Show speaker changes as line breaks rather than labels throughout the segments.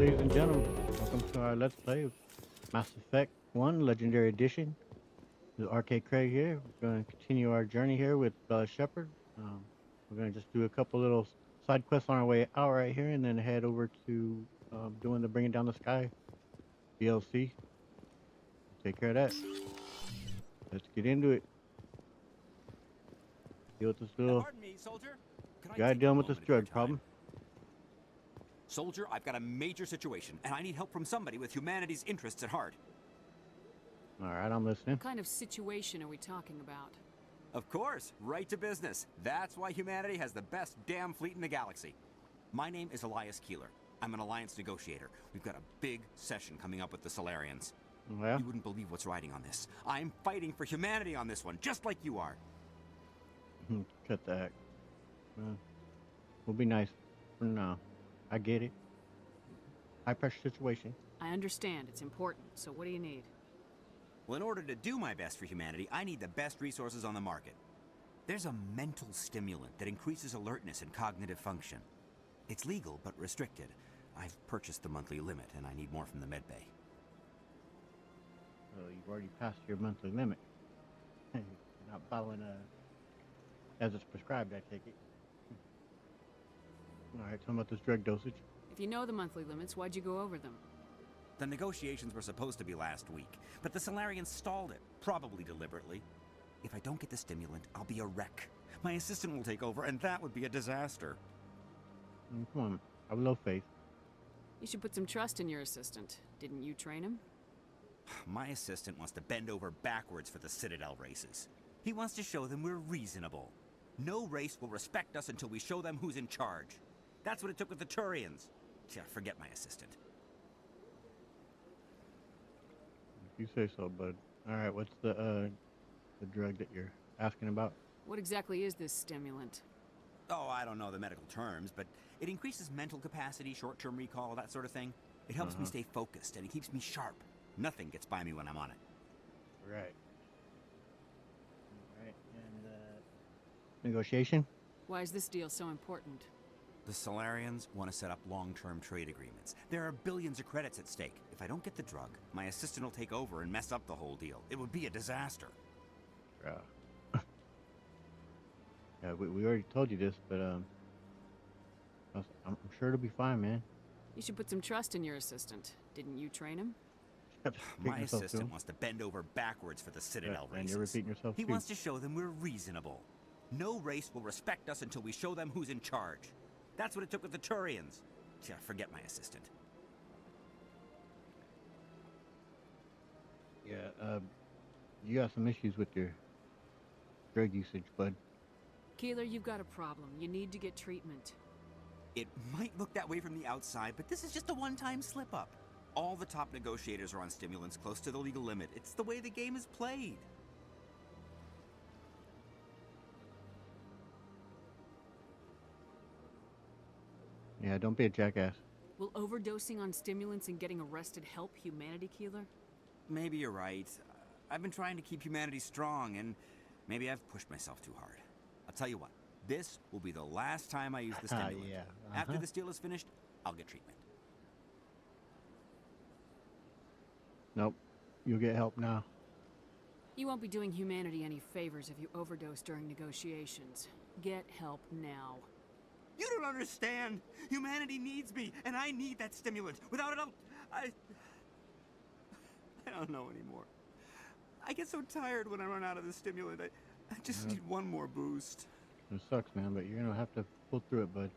ladies and gentlemen. Welcome to our Let's Play of Mass Effect 1 Legendary Edition. This is RK Craig here. We're going to continue our journey here with Shepard. We're going to just do a couple little side quests on our way out right here and then head over to doing the Bringing Down the Sky DLC. Take care of that. Let's get into it. Deal with this little
Pardon me, soldier. Could I
guy
take a
dealing with this
moment of your
drug problem.
time? Soldier, I've got a major situation, and I need help from somebody with humanity's interests at heart.
Alright, I'm listening.
What kind of situation are we talking about?
Of course, right to business. That's why humanity has the best damn fleet in the galaxy. My name is Elias Keeler. I'm an alliance negotiator. We've got a big session coming up with the Solarians.
Well,
You wouldn't believe what's riding on this. I'm fighting for humanity on this one, just like you are.
cut the act. We'll be nice for now. I get it. High pressure situation.
I understand, it's important, so what do you need?
Well, in order to do my best for humanity, I need the best resources on the market. There's a mental stimulant that increases alertness and cognitive function. It's legal, but restricted. I've purchased the monthly limit, and I need more from the medbay.
So you've already passed your monthly limit. You're not following as it's prescribed, I take it. Alright, tell me about this drug dosage.
If you know the monthly limits, why'd you go over them?
The negotiations were supposed to be last week, but the Solarians stalled it, probably deliberately. If I don't get the stimulant, I'll be a wreck. My assistant will take over, and that would be a disaster.
Come on, I have low faith.
You should put some trust in your assistant. Didn't you train him?
My assistant wants to bend over backwards for the Citadel races. He wants to show them we're reasonable. No race will respect us until we show them who's in charge. That's what it took with the Turians. Yeah, forget my assistant.
If you say so, bud. Alright, what's the drug that you're asking about?
What exactly is this stimulant?
Oh, I don't know the medical terms, but it increases mental capacity, short-term recall, that sort of thing. It helps me stay focused, and it keeps me sharp. Nothing gets by me when I'm on it.
Right. Alright, and negotiation?
Why is this deal so important?
The Solarians want to set up long-term trade agreements. There are billions of credits at stake. If I don't get the drug, my assistant will take over and mess up the whole deal. It would be a disaster.
Yeah, we already told you this, but I'm sure it'll be fine, man.
You should put some trust in your assistant. Didn't you train him?
My assistant wants to bend over backwards for the Citadel races.
And you're repeating yourself
He
too.
wants to show them we're reasonable. No race will respect us until we show them who's in charge. That's what it took with the Turians. Yeah, forget my assistant.
Yeah, you got some issues with your drug usage, bud.
Keeler, you've got a problem. You need to get treatment.
It might look that way from the outside, but this is just a one-time slip-up. All the top negotiators are on stimulants close to the legal limit. It's the way the game is played.
Yeah, don't be a jackass.
Will overdosing on stimulants and getting arrested help humanity, Keeler?
Maybe you're right. I've been trying to keep humanity strong, and maybe I've pushed myself too hard. I'll tell you what, this will be the last time I use the stimulant.
Yeah.
After this deal is finished, I'll get treatment.
Nope. You'll get help now.
You won't be doing humanity any favors if you overdose during negotiations. Get help now.
You don't understand! Humanity needs me, and I need that stimulant. Without it, I don't know anymore. I get so tired when I run out of the stimulant. I just need one more boost.
It sucks, man, but you're gonna have to pull through it, bud.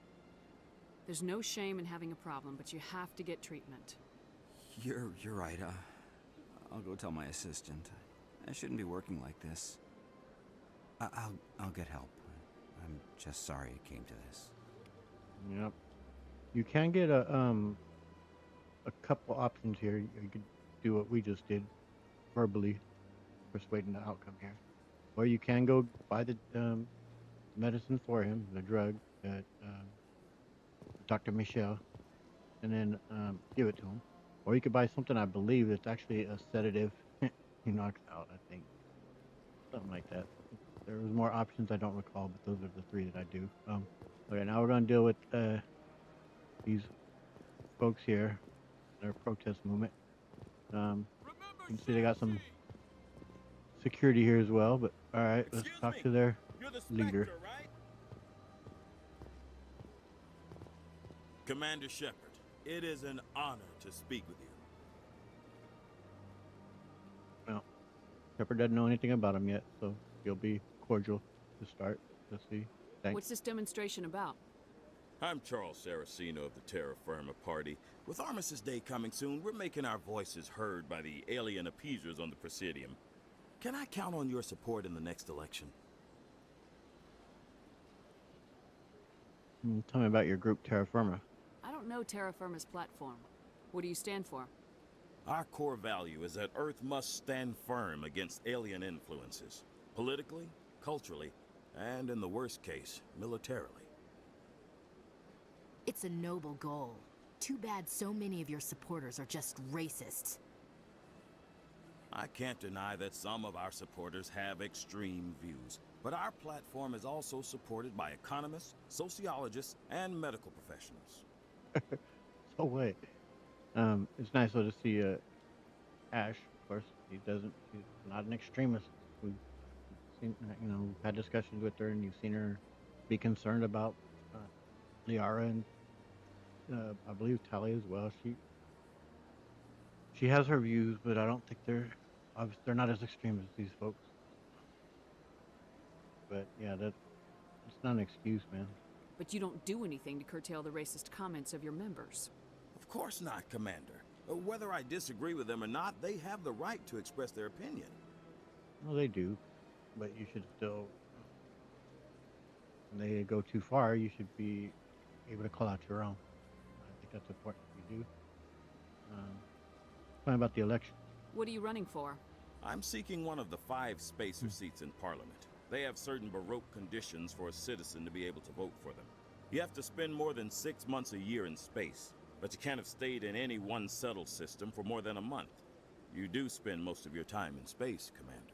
There's no shame in having a problem, but you have to get treatment.
You're right. I'll go tell my assistant. I shouldn't be working like this. I'll get help. I'm just sorry it came to this.
Yep. You can get a couple options here. You could do what we just did, verbally persuading the outcome here, or you can go buy the medicine for him, the drug that Dr. Michelle, and then give it to him, or you could buy something I believe that's actually a sedative. He knocks out, I think, something like that. There was more options I don't recall, but those are the three that I do. Okay, now we're gonna deal with these folks here. their protest movement. You can see they got some security here as well. But all right, let's
Excuse
talk
me.
to their
You're the
leader.
Spectre, right? Commander Shepard, it is an honor to speak with you.
Well, Shepard doesn't know anything about him yet, so he'll be cordial to start. Let's see. Thanks.
What's this demonstration about?
I'm Charles Saraceno of the Terra Firma Party. With Armistice Day coming soon, we're making our voices heard by the alien appeasers on the Presidium. Can I count on your support in the next election?
Tell me about your group, Terra Firma.
I don't know Terra Firma's platform. What do you stand for?
Our core value is that Earth must stand firm against alien influences. Politically, culturally, and in the worst case, militarily.
It's a noble goal. Too bad so many of your supporters are just racists.
I can't deny that some of our supporters have extreme views, but our platform is also supported by economists, sociologists, and medical professionals.
So wait. It's nice though to see Ash. Of course, he's not an extremist. We've seen, we've had discussions with her, and you've seen her be concerned about Liara and I believe Tali as well. She has her views, but I don't think they're not as extreme as these folks. But yeah, it's not an excuse, man.
But you don't do anything to curtail the racist comments of your members.
Of course not, Commander. Whether I disagree with them or not, they have the right to express their opinion.
Well, they do, but you should still. When they go too far, you should be able to call out your own. I think that's important you do. Talking about the election.
What are you running for?
I'm seeking one of the 5 spacer seats in Parliament. They have certain Baroque conditions for a citizen to be able to vote for them. You have to spend more than 6 months a year in space, but you can't have stayed in any one settled system for more than a month. You do spend most of your time in space, Commander.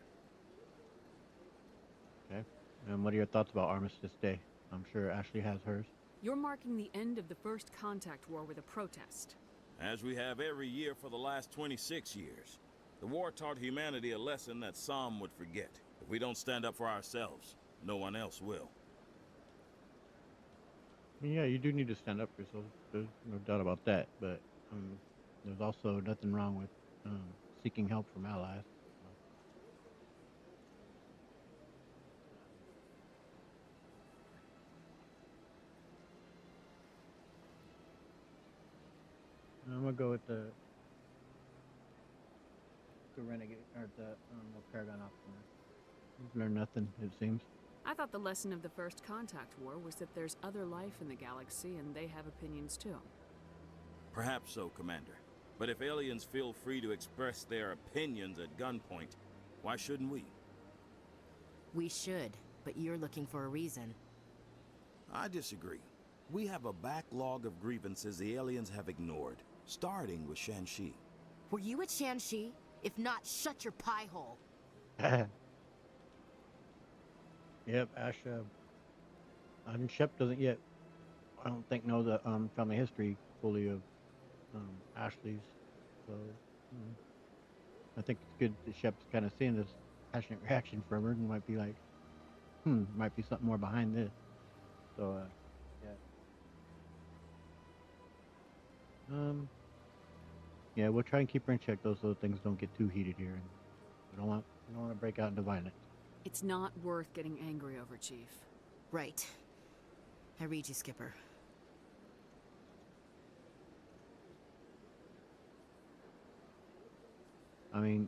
Okay. And what are your thoughts about Armistice Day? I'm sure Ashley has hers.
You're marking the end of the first contact war with a protest.
As we have every year for the last 26 years. The war taught humanity a lesson that some would forget. If we don't stand up for ourselves, no one else will.
Yeah, you do need to stand up for yourself. There's no doubt about that. But there's also nothing wrong with seeking help from allies. I'm gonna go with the renegade or the Paragon Optimus. Learn nothing, it seems.
I thought the lesson of the first contact war was that there's other life in the galaxy and they have opinions too.
Perhaps so, Commander. But if aliens feel free to express their opinions at gunpoint, why shouldn't we?
We should, but you're looking for a reason.
I disagree. We have a backlog of grievances the aliens have ignored, starting with Shan-Shi.
Were you at Shan-Shi? If not, shut your pie hole.
Yep, Ash. Shep doesn't yet, I don't think, know the family history fully of Ashley's. So I think it's good that Shep's kind of seeing this passionate reaction from her and might be like, might be something more behind this. So yeah. Yeah, we'll try and keep her in check though, so things don't get too heated here, and we don't want to break out into violence.
It's not worth getting angry over, Chief.
Right. I read you, Skipper.
I mean,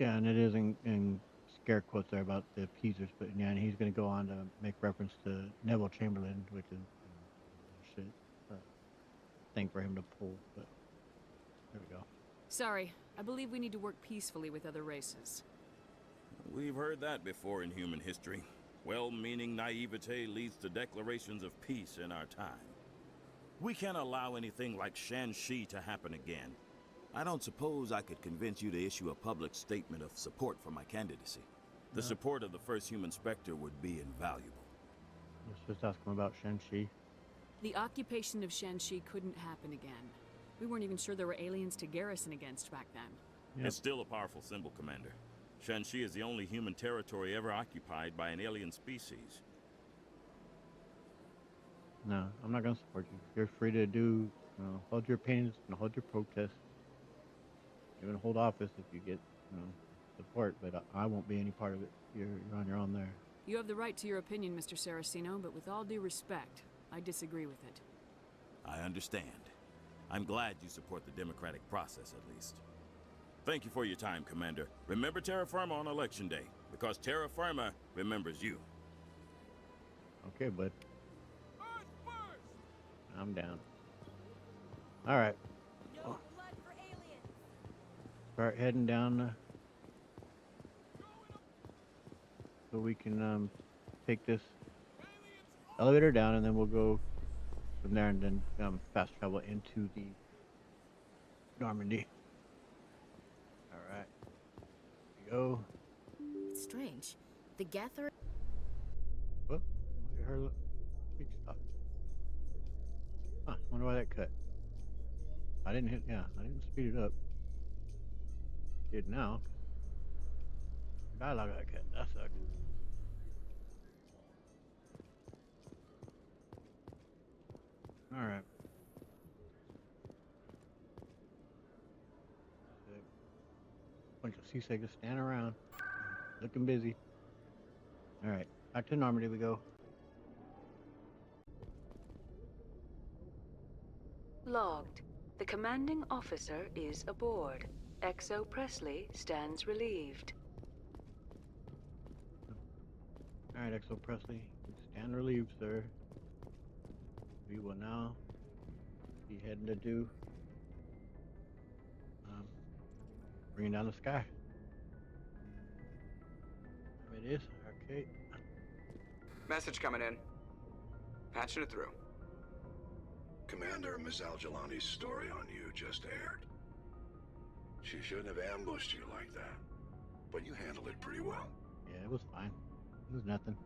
yeah, and it is in scare quotes there about the appeasers, but yeah, and he's going to go on to make reference to Neville Chamberlain, which is shit thing for him to pull, but there we go.
Sorry, I believe we need to work peacefully with other races.
We've heard that before in human history. Well-meaning naivete leads to declarations of peace in our time. We can't allow anything like Shan-Shi to happen again. I don't suppose I could convince you to issue a public statement of support for my candidacy. The support of the first human Spectre would be invaluable.
Let's just ask him about Shan-Shi.
The occupation of Shan-Shi couldn't happen again. We weren't even sure there were aliens to garrison against back then.
Yep.
It's still a powerful symbol, Commander. Shanxi is the only human territory ever occupied by an alien species.
No, I'm not gonna support you. You're free to do, hold your opinions and hold your protests. Even hold office if you get, support. But I won't be any part of it. You're on your own there.
You have the right to your opinion, Mr. Saraceno, but with all due respect, I disagree with it.
I understand. I'm glad you support the democratic process, at least. Thank you for your time, Commander. Remember Terra Firma on Election Day, because Terra Firma remembers you.
Okay, bud. I'm down. All right.
No blood for aliens.
Start heading down so we can take this elevator down, and then we'll go from there and then fast travel into the Normandy. All right. Here we go.
It's strange. The Gather.
Whoop. Look at her. Big stop. Huh, wonder why that cut. I didn't speed it up. Did now. Dialogue got cut. That sucked. Alright. Bunch of seasickers standing around. Looking busy. Alright. Back to Normandy we go.
Logged. The commanding officer is aboard. XO Presley stands relieved.
Alright, XO Presley. Stand relieved, sir. We will now be heading to do bringing down the sky. It is okay.
Message coming in. Patching it through.
Commander, Miss Al-Jalani's story on you just aired. She shouldn't have ambushed you like that, but you handled it pretty well.
Yeah, it was fine. It was nothing.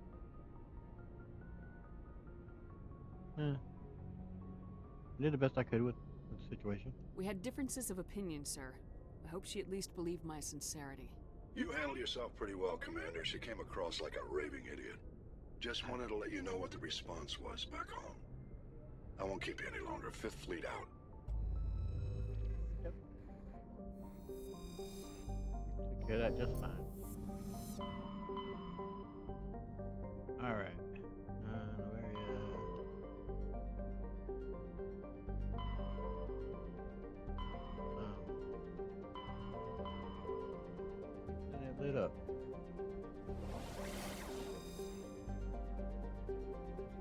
I did the best I could with the situation.
We had differences of opinion, sir. I hope she at least believed my sincerity.
You handled yourself pretty well, Commander. She came across like a raving idiot. Just wanted to let you know what the response was back home. I won't keep you any longer. Fifth Fleet out.
Yep. Took care of that just fine. Alright. And it lit up.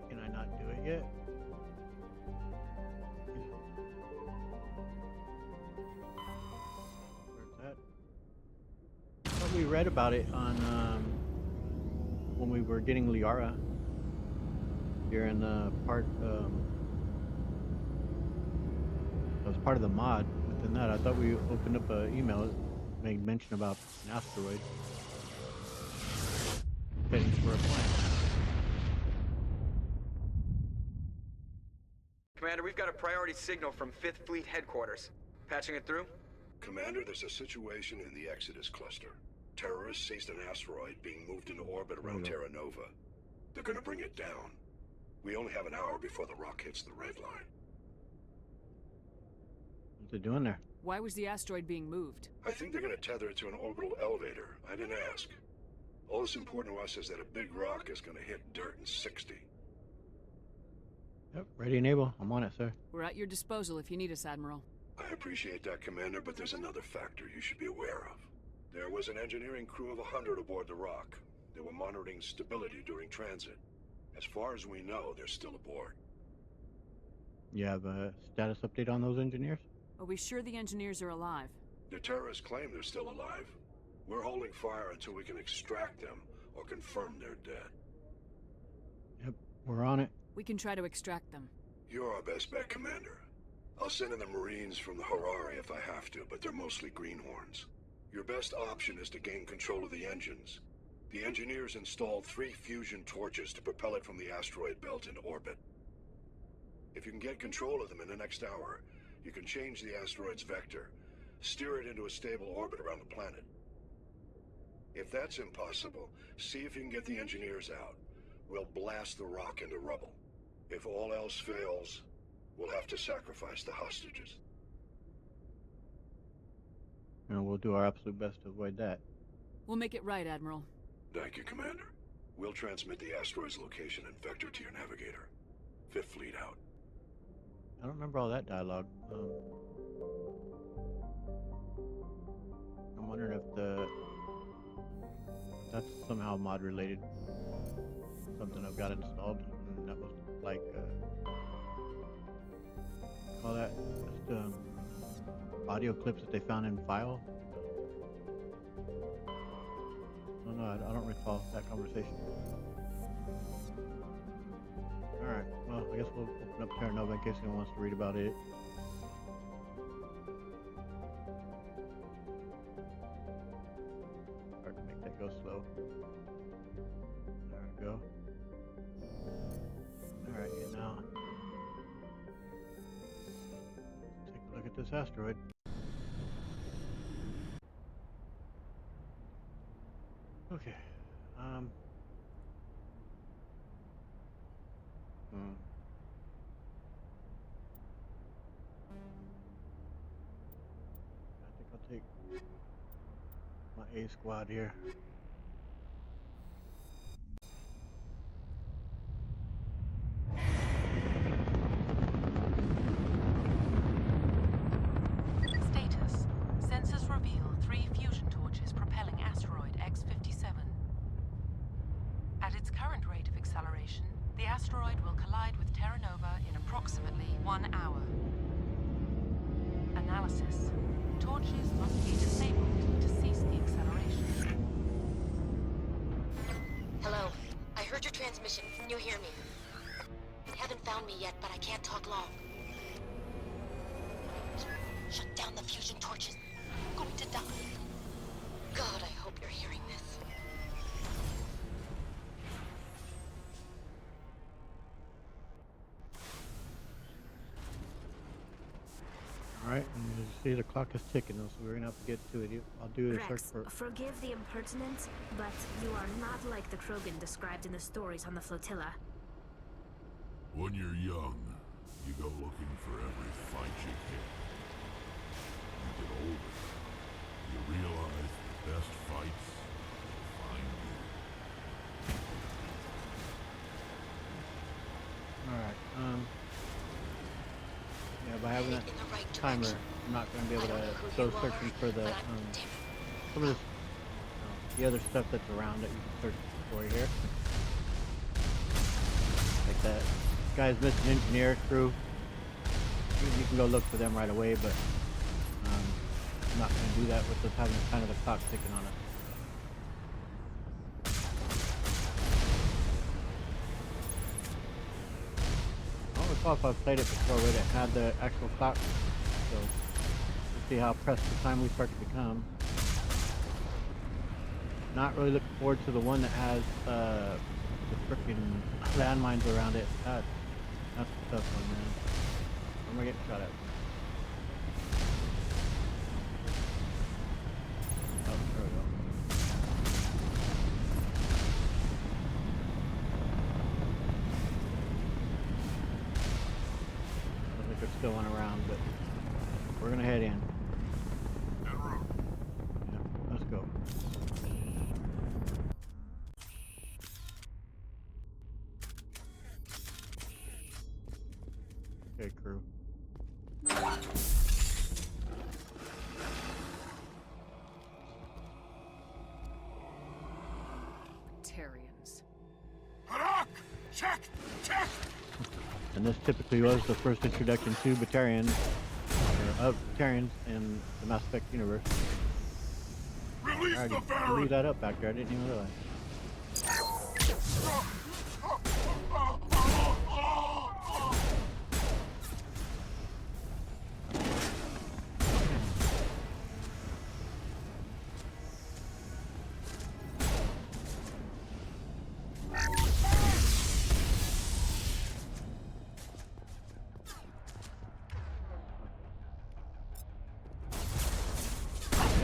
Can I not do it yet? Where's that? Well, we read about it on when we were getting Liara here in the part that was part of the mod. Within that, I thought we opened up an email that made mention about an asteroid heading for a planet.
Commander, we've got a priority signal from 5th Fleet headquarters. Patching it through?
Commander, there's a situation in the Exodus cluster. Terrorists seized an asteroid being moved into orbit around Terra Nova. They're gonna bring it down. We only have an hour before the rock hits the red line.
What's it doing there?
Why was the asteroid being moved?
I think they're gonna tether it to an orbital elevator. I didn't ask. All that's important to us is that a big rock is gonna hit dirt in 60.
Yep, ready and able. I'm on it, sir.
We're at your disposal if you need us, Admiral.
I appreciate that, Commander, but there's another factor you should be aware of. There was an engineering crew of 100 aboard the rock. They were monitoring stability during transit. As far as we know, they're still aboard.
You have a status update on those engineers?
Are we sure the engineers are alive?
The terrorists claim they're still alive. We're holding fire until we can extract them or confirm they're dead.
Yep, we're on it.
We can try to extract them.
You're our best bet, Commander. I'll send in the Marines from the Harari if I have to, but they're mostly greenhorns. Your best option is to gain control of the engines. The engineers installed 3 fusion torches to propel it from the asteroid belt into orbit. If you can get control of them in the next hour, You can change the asteroid's vector, steer it into a stable orbit around the planet. If that's impossible, see if you can get the engineers out. We'll blast the rock into rubble. If all else fails, we'll have to sacrifice the hostages.
And we'll do our absolute best to avoid that.
We'll make it right, Admiral.
Thank you, Commander. We'll transmit the asteroid's location and vector to your navigator. Fifth Fleet out.
I don't remember all that dialogue. I'm wondering if that's somehow mod related. Something I've got installed, and that was like call that just audio clips that they found in file. I don't know. I don't recall that conversation. All right. Well, I guess we'll open up Terra Nova in case anyone wants to read about it. Hard to make that go slow. There we go. All right, now take a look at this asteroid. Okay. I think I'll take my A squad here.
Status. Sensors reveal 3 fusion torches propelling asteroid X-57. At its current rate of acceleration, the asteroid will collide with Terra Nova in approximately 1 hour. Analysis. Torches must be disabled to cease the acceleration.
Hello. I heard your transmission. Can you hear me? You haven't found me yet, but I can't talk long. Shut down the fusion torches. I'm going to die. God, I hope you're hearing this.
Alright, and as you see, the clock is ticking, so we're gonna have to get to it. I'll do a search
Rex,
for.
forgive the impertinence, but you are not like the Krogan described in the stories on the flotilla.
When you're young, you go looking for every fight you can. You get older, you realize the best fights will find you.
Alright, yeah, by having that timer, I'm not going to be able to go searching for the, some of this, the other stuff that's around that you can search for here. Like that guy's missing engineer crew. You can go look for them right away, but I'm not going to do that with us having kind of the clock ticking on it. I don't recall if I've played it before where it had the actual clock, so we'll see how pressed for time we start to become. Not really looking forward to the one that has the freaking landmines around it. That's a tough one, man. I'm gonna get shot at. Oh, there we go. I think there's still one around, but we're gonna head in. Yeah, let's go. Okay, crew.
Batarians.
Harak! Check! Check!
And this typically was the first introduction to Batarians, or of Batarians in the Mass Effect universe.
Release
Alright,
the
you
Baron!
leave that up back there, I didn't even realize.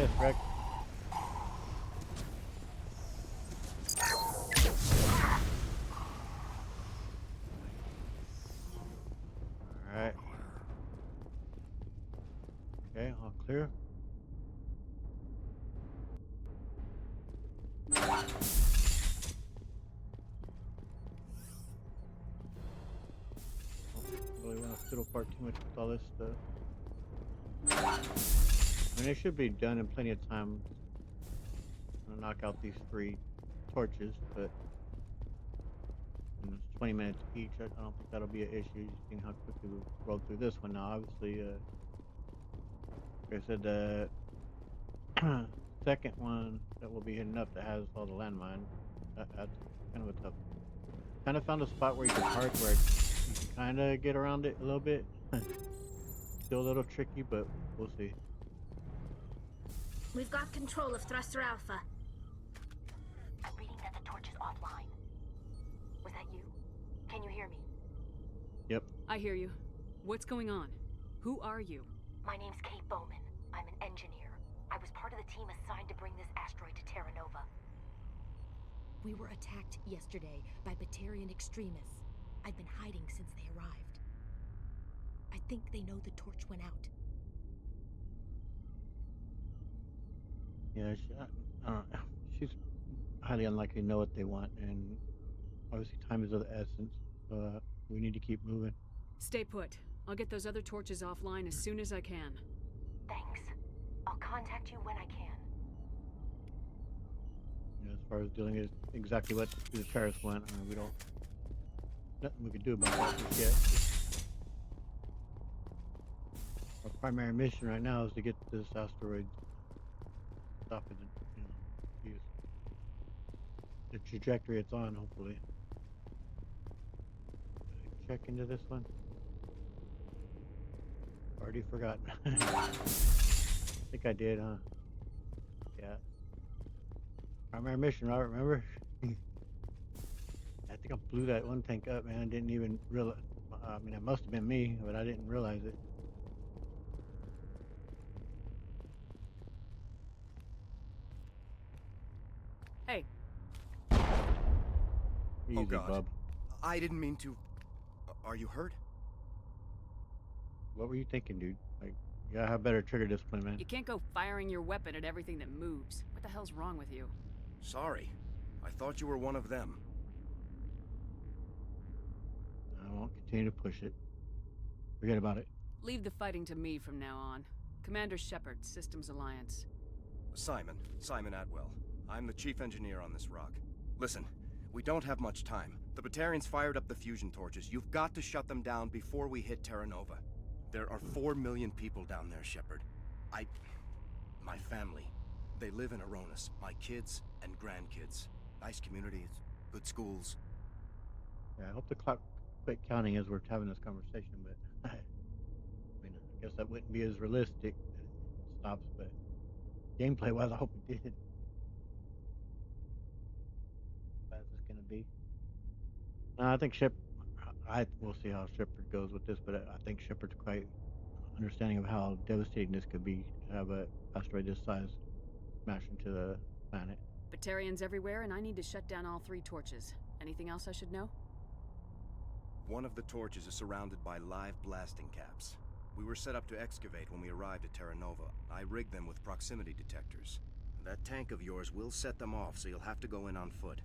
miss, Rex. Alright. Okay, all clear. Really want to fiddle part too much with all this stuff. I mean, it should be done in plenty of time. I'm gonna knock out these 3 torches, but it's 20 minutes each. I don't think that'll be an issue. You've seen how quickly we rolled through this one now. Obviously, like I said, the second one that we'll be hitting up that has all the landmine, that's kind of a tough. Kind of found a spot where you can park where you can kind of get around it a little bit. Still a little tricky, but we'll see.
We've got control of Thruster Alpha.
I'm reading that the torch is offline. Was that you? Can you hear me?
Yep.
I hear you. What's going on? Who are you?
My name's Kate Bowman. I'm an engineer. I was part of the team assigned to bring this asteroid to Terra Nova.
We were attacked yesterday by Batarian extremists. I've been hiding since they arrived. I think they know the torch went out.
Yeah, she's highly unlikely to know what they want, and obviously time is of the essence. We need to keep moving.
Stay put. I'll get those other torches offline as soon as I can.
Thanks. I'll contact you when I can.
You know, as far as dealing with exactly what the terrorists want, we don't. Nothing we can do about that just yet. Our primary mission right now is to get this asteroid stopped in the trajectory it's on, hopefully. Check into this one. Already forgotten. I think I did, huh? Yeah. Primary mission, Robert, remember? I think I blew that one tank up, man. I didn't even realize. I mean, it must have been me, but I didn't realize it.
Hey.
Easy,
oh God.
bub.
I didn't mean to. Are you hurt?
What were you thinking, dude? Like, you gotta have better trigger discipline, man.
You can't go firing your weapon at everything that moves. What the hell's wrong with you?
Sorry. I thought you were one of them.
I won't continue to push it. Forget about it.
Leave the fighting to me from now on. Commander Shepard, Systems Alliance.
Simon Atwell. I'm the chief engineer on this rock. Listen, we don't have much time. The Batarians fired up the fusion torches. You've got to shut them down before we hit Terra Nova. There are 4 million people down there, Shepard. My family, they live in Aronis. My kids and grandkids. Nice communities, good schools.
Yeah, I hope the clock quit counting as we're having this conversation, but I mean, I guess that wouldn't be as realistic. It stops, but gameplay-wise, I hope it did. How fast it's gonna be? No, I think we'll see how Shepard goes with this, but I think Shepard's quite understanding of how devastating this could be to have an asteroid this size smash into the planet.
Batarians everywhere, and I need to shut down all 3 torches. Anything else I should know?
One of the torches is surrounded by live blasting caps. We were set up to excavate when we arrived at Terra Nova. I rigged them with proximity detectors. That tank of yours will set them off, so you'll have to go in on foot.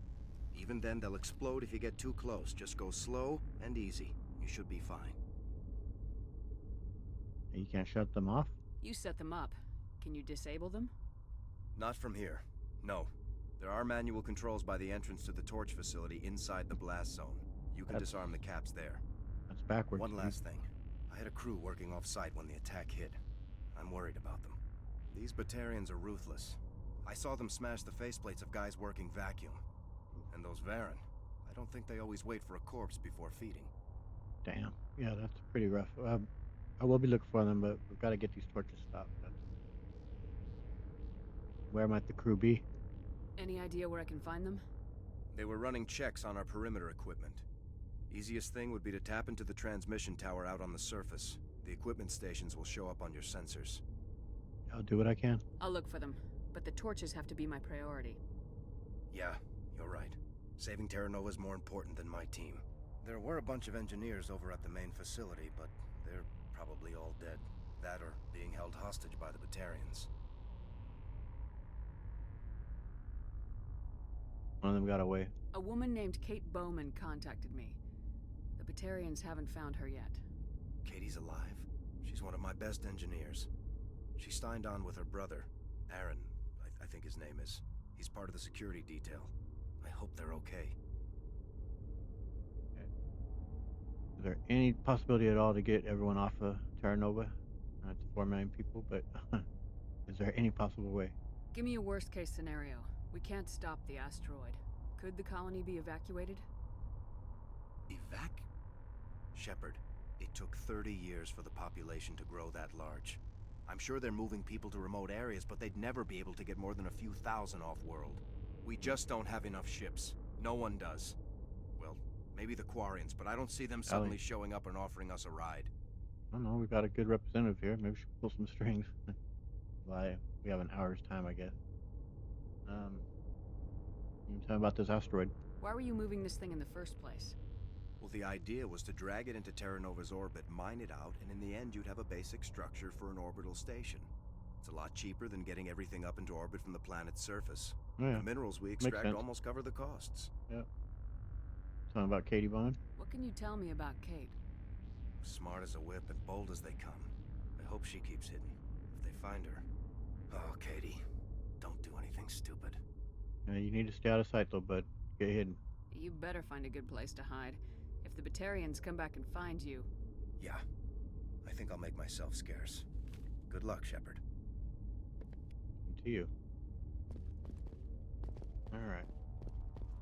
Even then, they'll explode if you get too close. Just go slow and easy. You should be fine.
You can't shut them off?
You set them up. Can you disable them?
Not from here. No. There are manual controls by the entrance to the torch facility inside the blast zone. You can disarm the caps there.
That's backwards.
One last thing. I had a crew working off-site when the attack hit. I'm worried about them. These Batarians are ruthless. I saw them smash the faceplates of guys working vacuum. And those Varen, I don't think they always wait for a corpse before feeding.
Damn. Yeah, that's pretty rough. I will be looking for them, but we've got to get these torches stopped. Where might the crew be?
Any idea where I can find them?
They were running checks on our perimeter equipment. Easiest thing would be to tap into the transmission tower out on the surface. The equipment stations will show up on your sensors.
I'll do what I can.
I'll look for them, but the torches have to be my priority.
Yeah, you're right. Saving Terra Nova is more important than my team. There were a bunch of engineers over at the main facility, but they're probably all dead. That or being held hostage by the Batarians.
One of them got away.
A woman named Kate Bowman contacted me. The Batarians haven't found her yet.
Katie's alive. She's one of my best engineers. She signed on with her brother, Aaron, I think his name is. He's part of the security detail. I hope they're okay.
Is there any possibility at all to get everyone off of Terra Nova? That's 4 million people, but is there any possible way?
Give me a worst-case scenario. We can't stop the asteroid. Could the colony be evacuated?
Shepard, it took 30 years for the population to grow that large. I'm sure they're moving people to remote areas, but they'd never be able to get more than a few thousand off-world. We just don't have enough ships. No one does. Well, maybe the Quarians, but I don't see them suddenly showing up and offering us a ride.
I don't know, we got a good representative here. Maybe we should pull some strings. Why? We have an hour's time, I guess. You tell me about this asteroid.
Why were you moving this thing in the first place?
Well, the idea was to drag it into Terra Nova's orbit, mine it out, and in the end you'd have a basic structure for an orbital station. It's a lot cheaper than getting everything up into orbit from the planet's surface.
Yeah,
the minerals we extract almost cover the costs.
Yep. Tell me about Katie Bowman.
What can you tell me about Kate?
Smart as a whip and bold as they come. I hope she keeps hidden. If they find her... Oh, Katie. Don't do anything stupid.
You need to stay out of sight, though, bud. Get hidden.
You better find a good place to hide. If the Batarians come back and find you...
Yeah. I think I'll make myself scarce. Good luck, Shepard.
To you. Alright.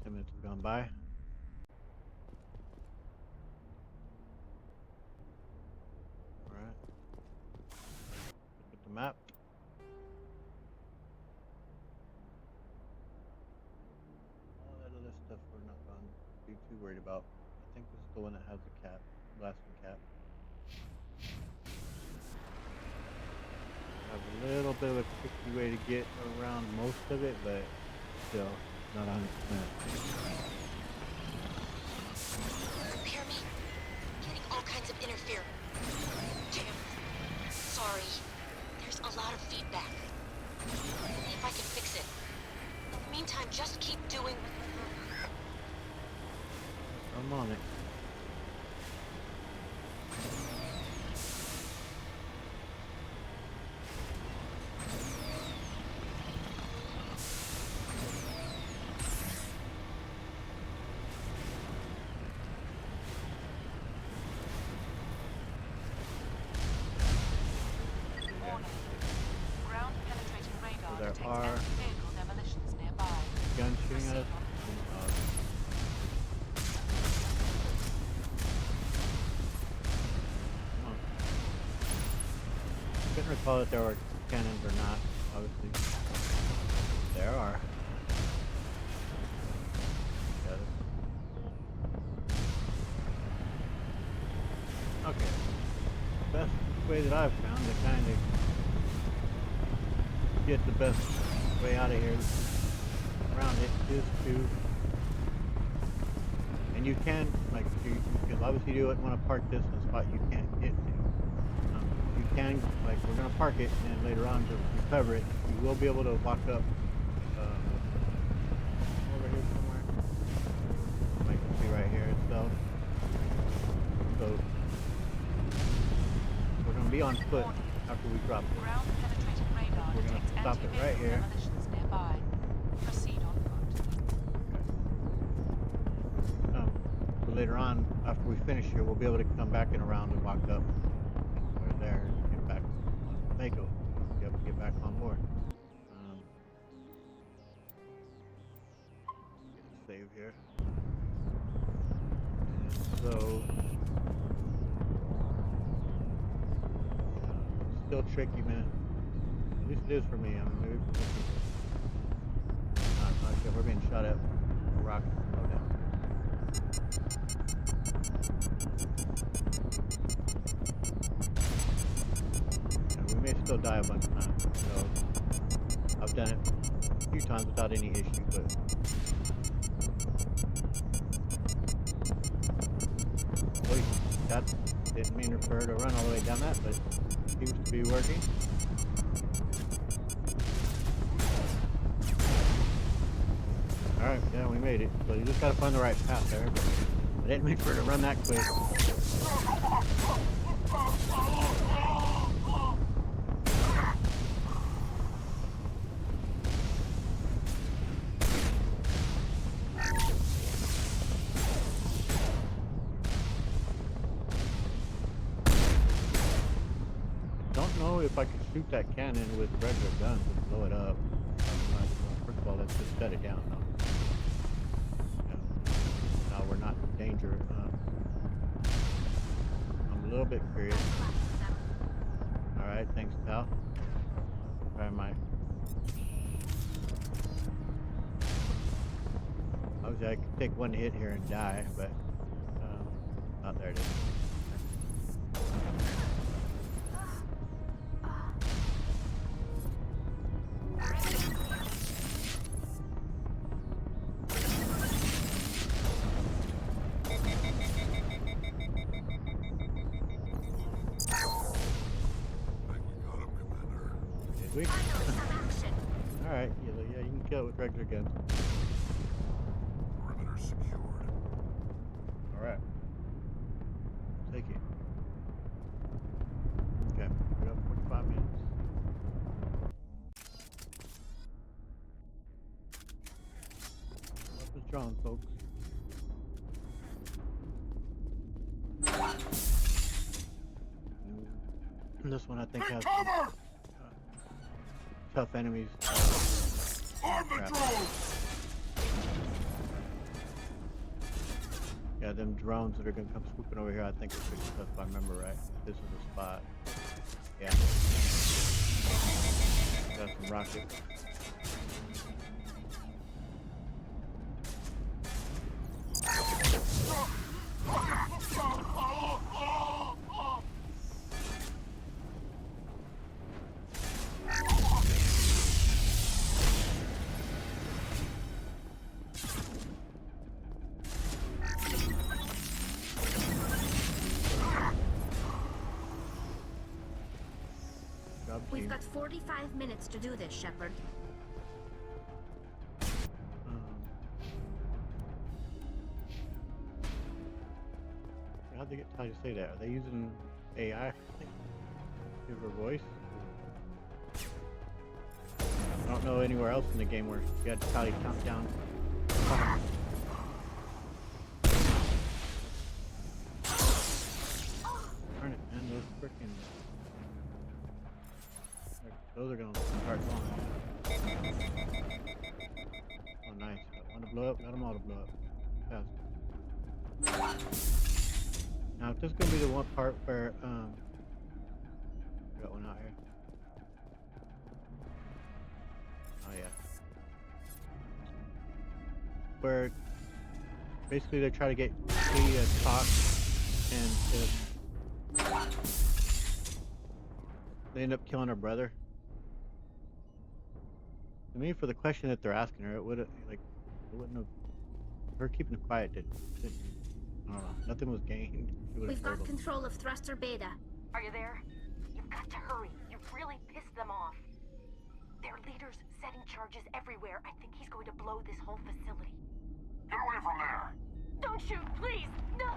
10 minutes have gone by. Alright. Look at the map. All that other stuff we're not going to be too worried about. I think this is the one that has the cap, blasting cap. Have a little bit of a tricky way to get around most of it, but still not 100%.
You hear me? Getting all kinds of interference. Damn. Sorry. There's a lot of feedback. See if I can fix it. In the meantime, just keep doing...
I'm on it. There are guns shooting at us. I couldn't recall if there were cannons or not, obviously. There are. Okay. Best way that I've found to kind of get the best way out of here around it is to, and you can, like, you can obviously do it want to park this in a spot you can't get to. You can, like, we're going to park it, and later on to recover it, you will be able to walk up over here somewhere. Like, you can see right here itself. So we're going to be on foot after we drop it. We're going to stop it right here. So later on, after we finish here, we'll be able to come back and around and walk up. We're there and get back to Mako. Be able to get back on board. Save here. And so, still tricky, man. At least it is for me. I mean, maybe not sure if we're being shot at. A rock. Oh, down. And we may still die a bunch of times. So I've done it a few times without any issue, but boy, that didn't mean for her to run all the way down that, but seems to be working. Alright, yeah, we made it. So you just gotta find the right path there. But I didn't mean for her to run that quick. Don't know if I could shoot that cannon with regular guns and blow it up. First of all, let's just set it down. Now we're not in danger. I'm a little bit curious. Alright, thanks, pal. Try my. Obviously, I could take one hit here and die, but. Oh, there it is. Alright, yeah, you can kill it with regular guns.
Perimeter secured.
Alright. Take it. Okay, we got 45 minutes. Up is drawn, folks. And this one I think has some, tough enemies.
Arm the drones!
Yeah, them drones that are gonna come swooping over here, I think are pretty tough if I remember right. This is the spot. Yeah. Got some rockets.
We've got 45 minutes to do this, Shepard.
How'd they get how you say that? Are they using AI? Give her voice? I don't know anywhere else in the game where you had to tally count down. Darn it, man, those frickin'. Those are gonna start going. Oh, nice. Got one to blow up, got them all to blow up. Fast. Now, if this is gonna be the one part where, got one out here. Oh, yeah. Where basically they try to get Lee to talk and they end up killing her brother. To me, for the question that they're asking her, it would have, like, it wouldn't have, her keeping it quiet didn't, I don't know, nothing was gained.
We've got control of Thruster Beta.
Are you there? You've got to hurry. You've really pissed them off. Their leader's setting charges everywhere. I think he's going to blow this whole facility.
Get away from there!
Don't shoot, please! No!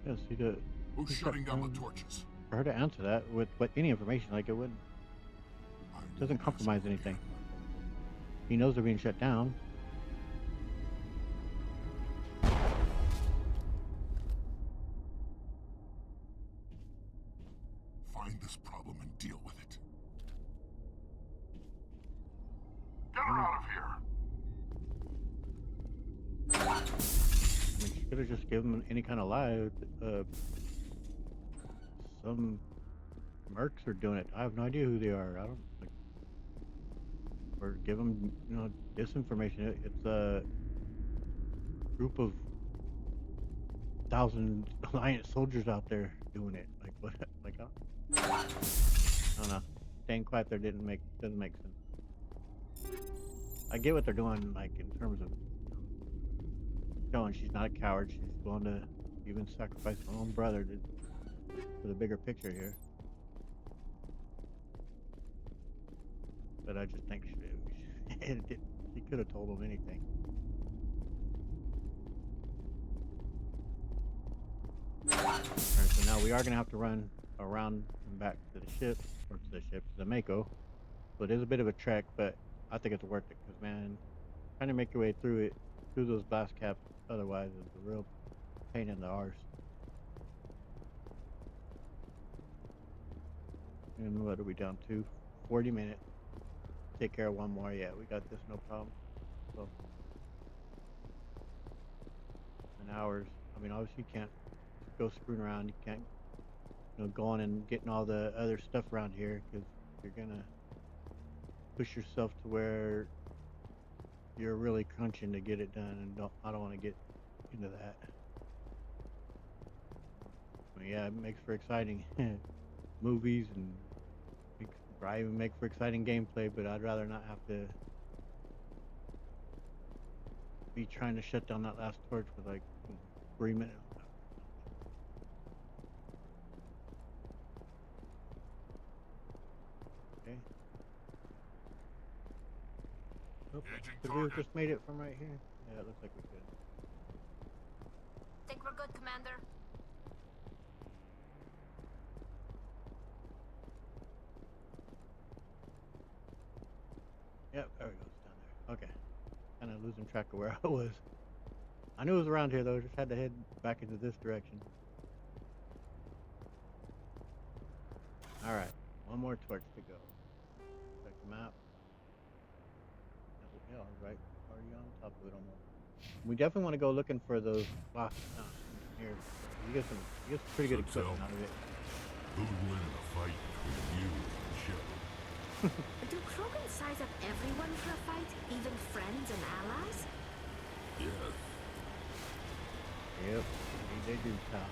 Yeah, see the.
Who's shutting down the torches?
For her to answer that with any information, like it wouldn't. Doesn't compromise anything. He knows they're being shut down.
Find this problem and deal with it. Get her out of here!
I mean, she could have just given him any kind of lie. Some mercs are doing it. I have no idea who they are. I don't like, or give them, you know, disinformation. It's a group of 1,000 Alliance soldiers out there doing it. Like what? Like I don't know. Staying quiet there doesn't make sense. I get what they're doing, like in terms of showing she's not a coward. She's willing to even sacrifice her own brother for the bigger picture here. But I just think she could have told him anything. Alright, so now we are gonna have to run around and back to the ship, or to the Mako. So it is a bit of a trek, but I think it's worth it, because man, trying to make your way through those blast caps otherwise is a real pain in the arse. And what are we down to? 40 minutes. Take care of one more. Yeah, we got this, no problem. So, and hours. I mean, obviously you can't go screwing around. You can't, you know, going and getting all the other stuff around here, because you're gonna push yourself to where you're really crunching to get it done, and I don't want to get into that. But yeah, it makes for exciting movies, and probably even make for exciting gameplay, but I'd rather not have to be trying to shut down that last torch with like 3 minutes. Okay. Oh, could we have just made it from right here? Yeah, it looks like we could.
Think we're good, Commander?
Yep, there we go. It's down there. Okay. Kind of losing track of where I was. I knew it was around here though. Just had to head back into this direction. Alright. One more torch to go. Check the map. Yeah, right. Already on top of it almost. We definitely want to go looking for those blocks here. You get some pretty good equipment out of it.
Who would win in a fight between you and the ship?
Do Krogan size up everyone for a fight, even friends and allies?
Yes.
Yep, they do, pal.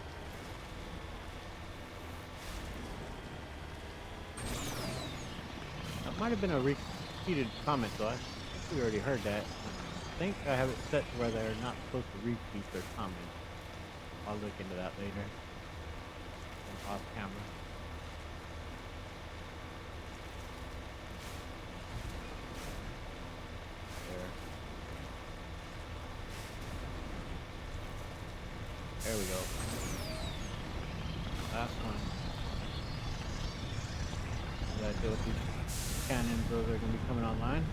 That might have been a repeated comment, though. I think we already heard that. I think I have it set to where they're not supposed to repeat their comments. I'll look into that later. Off camera. There we go. Last one. You guys see what these cannons, those are going to be coming online.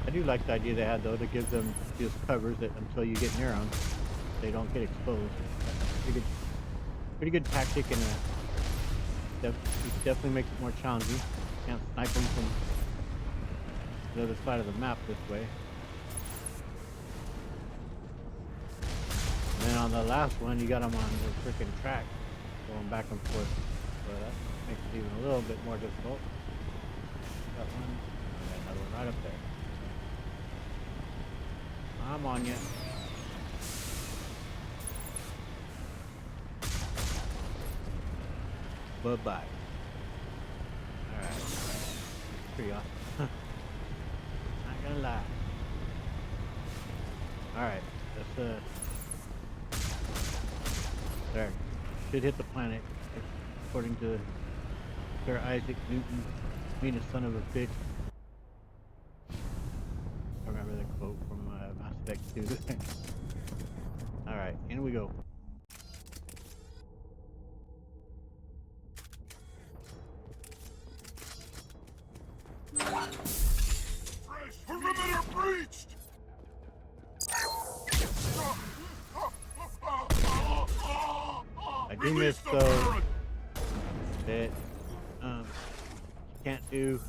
I do like the idea they had though to give them just covers it until you get near them. They don't get exposed. Pretty good tactic, and it definitely makes it more challenging. Can't snipe them from the other side of the map this way. And then on the last one, you got them on the freaking track, going back and forth. So that makes it even a little bit more difficult. Got one, and another one right up there. I'm on you. Bye-bye. Alright. Pretty awesome. Not gonna lie. Alright. Let's, there. Should hit the planet. According to Sir Isaac Newton. Meanest son of a bitch. I remember the quote from Mass Effect 2. Alright, in we go.
Perimeter breached!
I do miss though that you can't do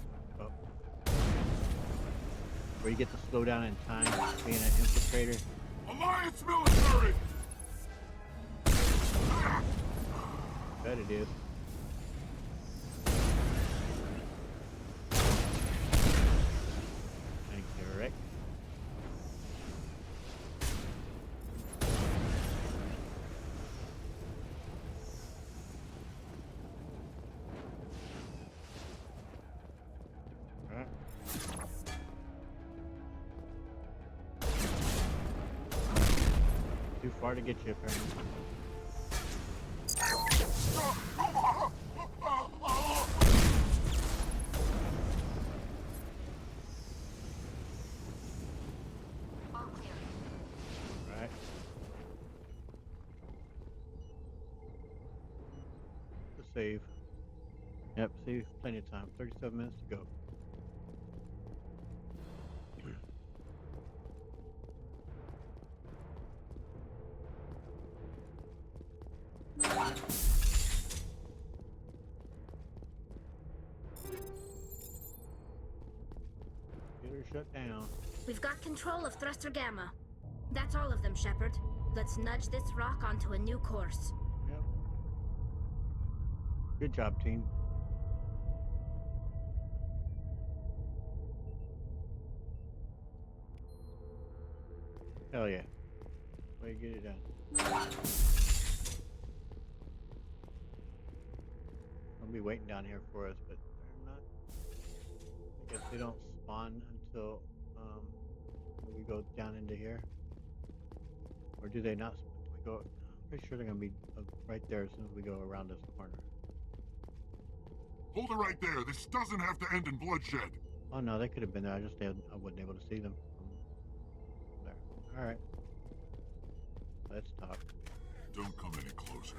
where you get to slow down in time being an infiltrator.
Alliance military!
Bet it is. Correct. Alright. Too far to get you, apparently. Right. The save. Yep, save plenty of time. 37 minutes to go. Get her shut down.
We've got control of Thruster Gamma. That's all of them, Shepard. Let's nudge this rock onto a new course.
Yep. Good job, team. Hell yeah. Way to get it done. They'll be waiting down here for us, but they're not. I guess they don't spawn until we go down into here. Or do they not? We go. I'm pretty sure they're gonna be right there as soon as we go around this corner.
Hold it right there. This doesn't have to end in bloodshed.
Oh no, they could have been there. I wasn't able to see them from there. All right. Let's talk.
Don't come any closer.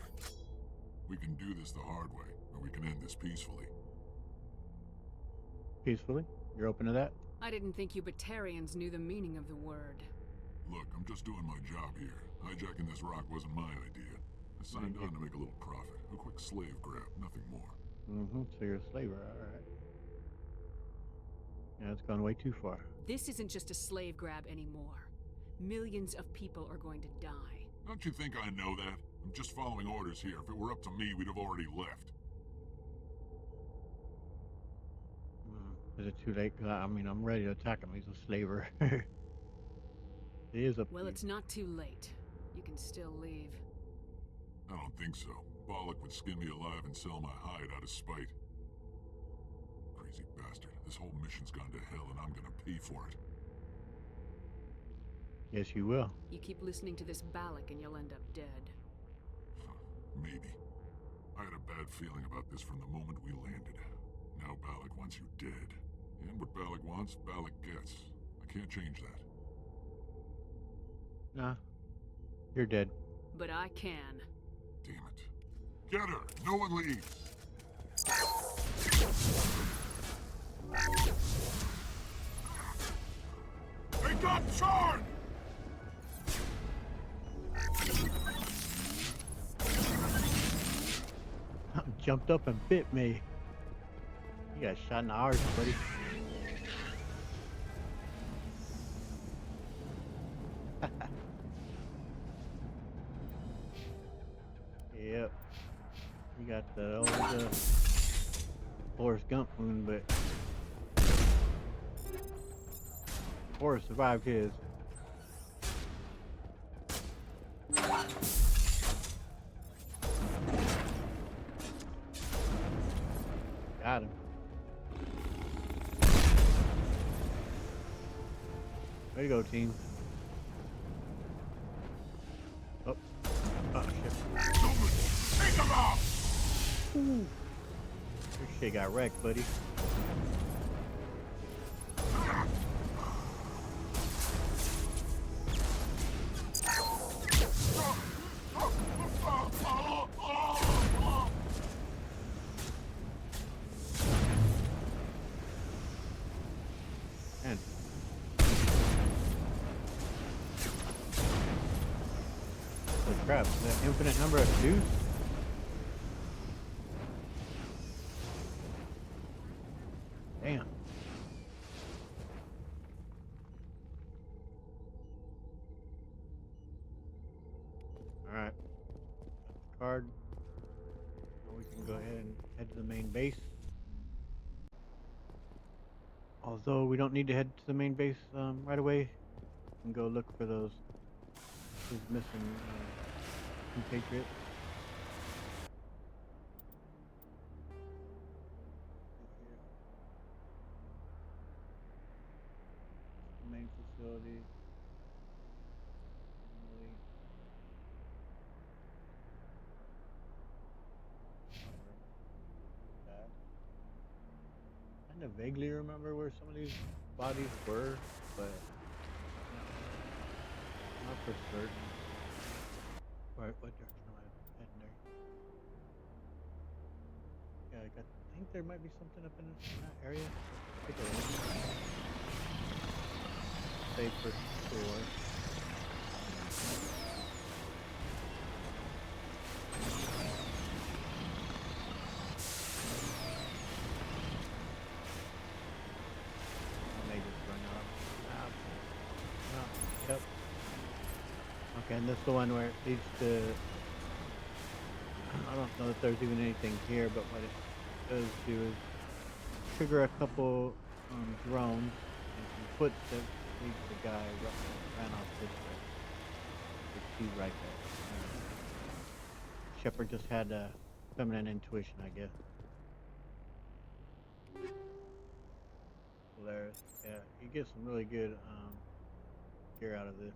We can do this the hard way, or we can end this peacefully.
Peacefully? You're open to that?
I didn't think you Batarians knew the meaning of the word.
Look, I'm just doing my job here. Hijacking this rock wasn't my idea. I signed on to make a little profit. A quick slave grab, nothing more.
Mm-hmm. So you're a slaver, alright. Yeah, it's gone way too far.
This isn't just a slave grab anymore. Millions of people are going to die.
Don't you think I know that? I'm just following orders here. If it were up to me, we'd have already left.
Is it too late? 'Cause I mean, I'm ready to attack him. He's a slaver. It is up to
Well,
you.
it's not too late. You can still leave.
I don't think so. Bollock would skin me alive and sell my hide out of spite. Crazy bastard. This whole mission's gone to hell and I'm gonna pay for it.
Yes, you will.
You keep listening to this Balak and you'll end up dead.
Maybe. I had a bad feeling about this from the moment we landed. Now Balak wants you dead. And what Balak wants, Balak gets. I can't change that.
Nah. You're dead.
But I can.
Damn it. Get her! No one leaves! They got charged!
Jumped up and bit me. You got shot in the arse, buddy. Yep. You got the old Forrest Gump wound, but Forrest survived his. Got him. Way to go, team. Oh. Oh, shit.
Take them out!
Ooh. Your shit got wrecked, buddy. Man. Holy crap, is that infinite number of dudes? Damn. head to the main base. Although we don't need to head to the main base right away, and go look for those missing compatriots. The main facility. I vaguely remember where some of these bodies were, but not for certain. What direction am I heading there? Yeah, I think there might be something up in that area. Take a look. Say for sure. And this is the one where it leads to, I don't know if there's even anything here, but what it does do is trigger a couple drones and some footsteps leads the guy ran off this way. He's right there. Shepard just had a feminine intuition, I guess. Polaris, yeah, you get some really good gear out of this.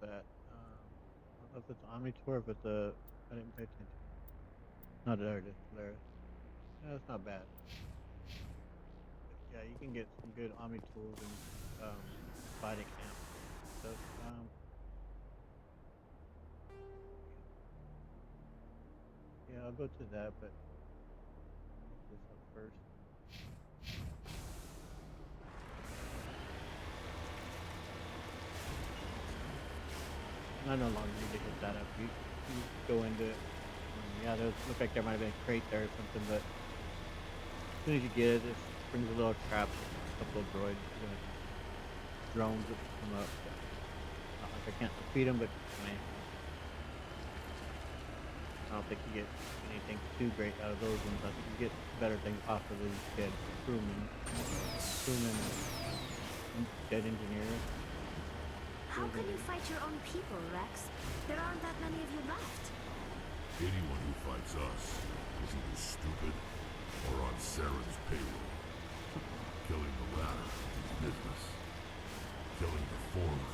That I don't know if it's Omnitor, but I didn't pay attention. No, there it is, Polaris. Yeah, it's not bad. But yeah, you can get some good Omni tools and fighting camp. So yeah, I'll go to that, but this up first. I no longer need to hit that up. You go into it. Yeah, there looked like there might have been a crate there or something, but as soon as you get it, it brings a little trap, a couple of droids, drones that come up. Not like I can't defeat them, but I don't think you get anything too great out of those ones. I think you get better things off of these dead crewmen and dead engineers.
How can you fight your own people, Rex? There aren't that many of you left.
Anyone who fights us is either stupid or on Saren's payroll. Killing the latter is business. Killing the former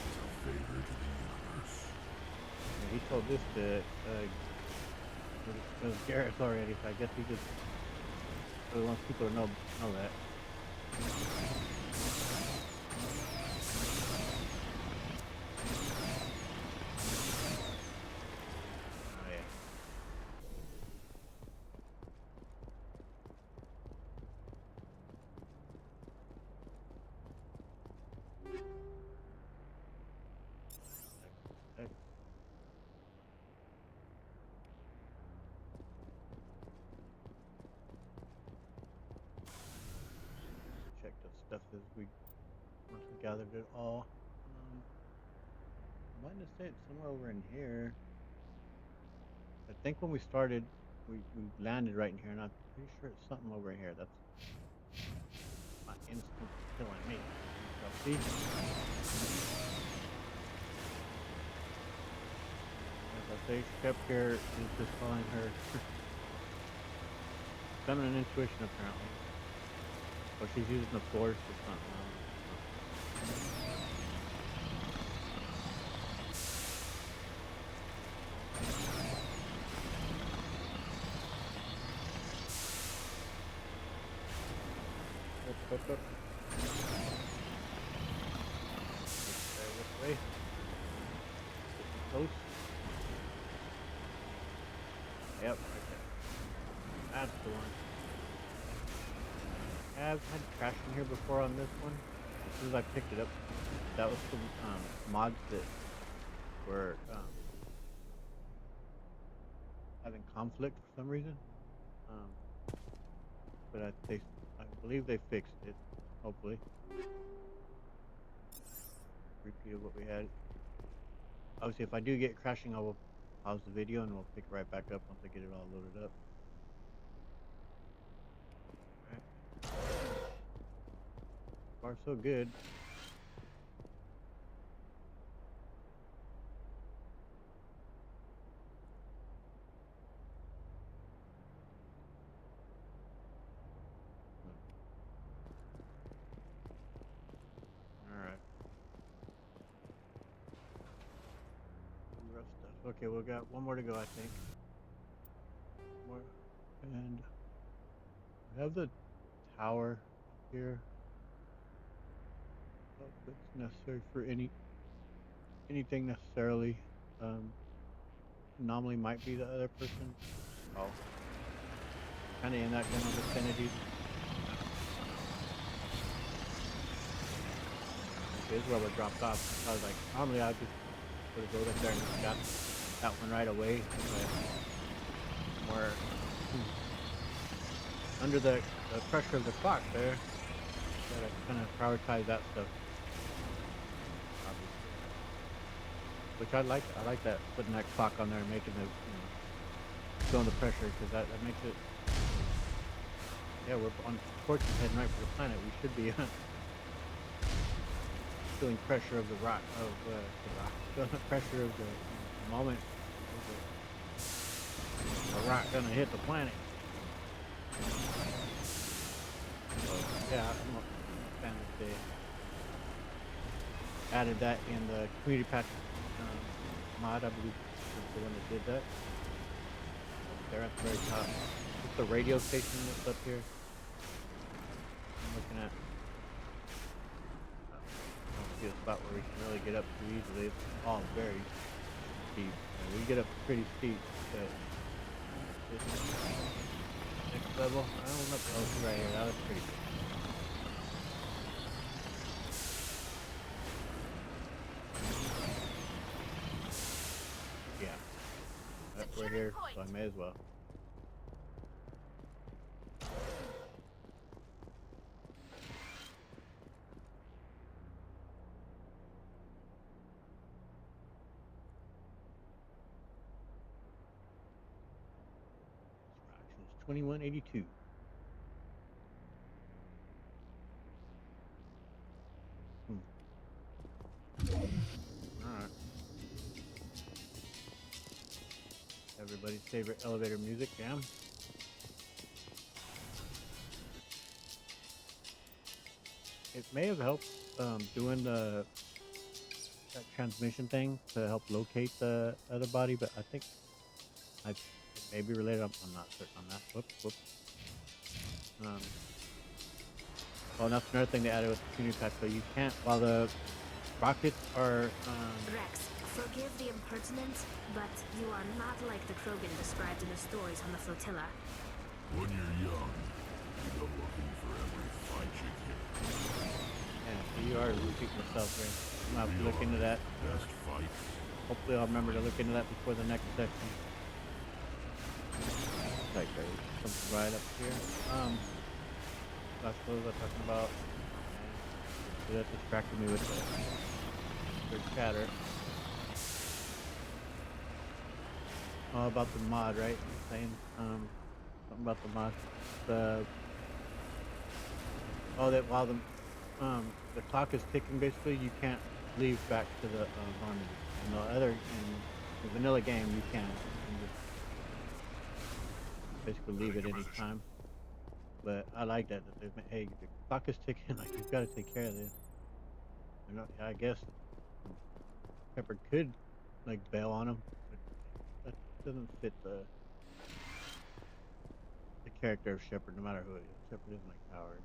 is a favor to the universe.
Yeah, he told this to Garrus already, so I guess he just really wants people to know that. Stuff as once we gathered it all. I'm wanting to say it's somewhere over in here. I think when we started, we landed right in here, and I'm pretty sure it's something over here. That's my instinct killing me. So, see? As I say, Shep here is just calling her feminine intuition, apparently. Or she's using the force or something. Up. This way. Close. Yep, right there. That's the one. I've had crashing here before on this one. As soon as I picked it up, that was some mods that were having conflict for some reason. But I believe they fixed it. Hopefully. Repeat of what we had. Obviously, if I do get crashing, I will pause the video and we'll pick it right back up once I get it all loaded up. Alright. So far so good. Alright. Rough stuff. Okay, we've got one more to go, I think. More. And we have the tower up here. Oh, that's necessary for anything necessarily. Anomaly might be the other person. Oh. Kinda in that kind of vicinity. This is where we dropped off. I was like, normally I just would have rode up there and got that one right away. But we're under the pressure of the clock there. Gotta kind of prioritize that stuff. Obviously. Which I like. I like that, putting that clock on there and making the, showing the pressure, because that makes it. Yeah, we're on course heading right for the planet. We should be feeling pressure of the rock, feeling the pressure of the moment of the rock gonna hit the planet. So, yeah, I'm a fan that they added that in the community patch mod. I believe is the one that did that. They're at the very top. It's the radio station that's up here. I'm looking at. I don't see a spot where we can really get up too easily. It's all very steep. We get up pretty steep, but this next level, I don't know. Oh, right here. That was pretty good. Yeah. We're here, so I may as well. Fractions 2182. Alright. Everybody's favorite elevator music, jam. It may have helped doing that transmission thing to help locate the other body, but I think it may be related. I'm not certain on that. Whoops. Well, that's another thing they added with the community patch. So you can't, while the rockets are.
Rex, forgive the impertinence, but you are not like the Krogan described in the stories on the flotilla.
When you're young, you go looking for every fight you can.
Yeah, so you are repeating yourself here. I'm gonna have to look into that.
Best fight.
Hopefully I'll remember to look into that before the next section. Like there's something right up here. That's what I was talking about. So that distracted me with the chatter. Oh, about the mod, right? You're saying something about the mod. That while the clock is ticking, basically you can't leave back to the Normandy. In the vanilla game, you can. You can just basically leave at any time. But I like that they've made, hey, the clock is ticking, like you've got to take care of this. I guess Shepard could like bail on him, but that doesn't fit the character of Shepard, no matter who it is. Shepard isn't like Howard.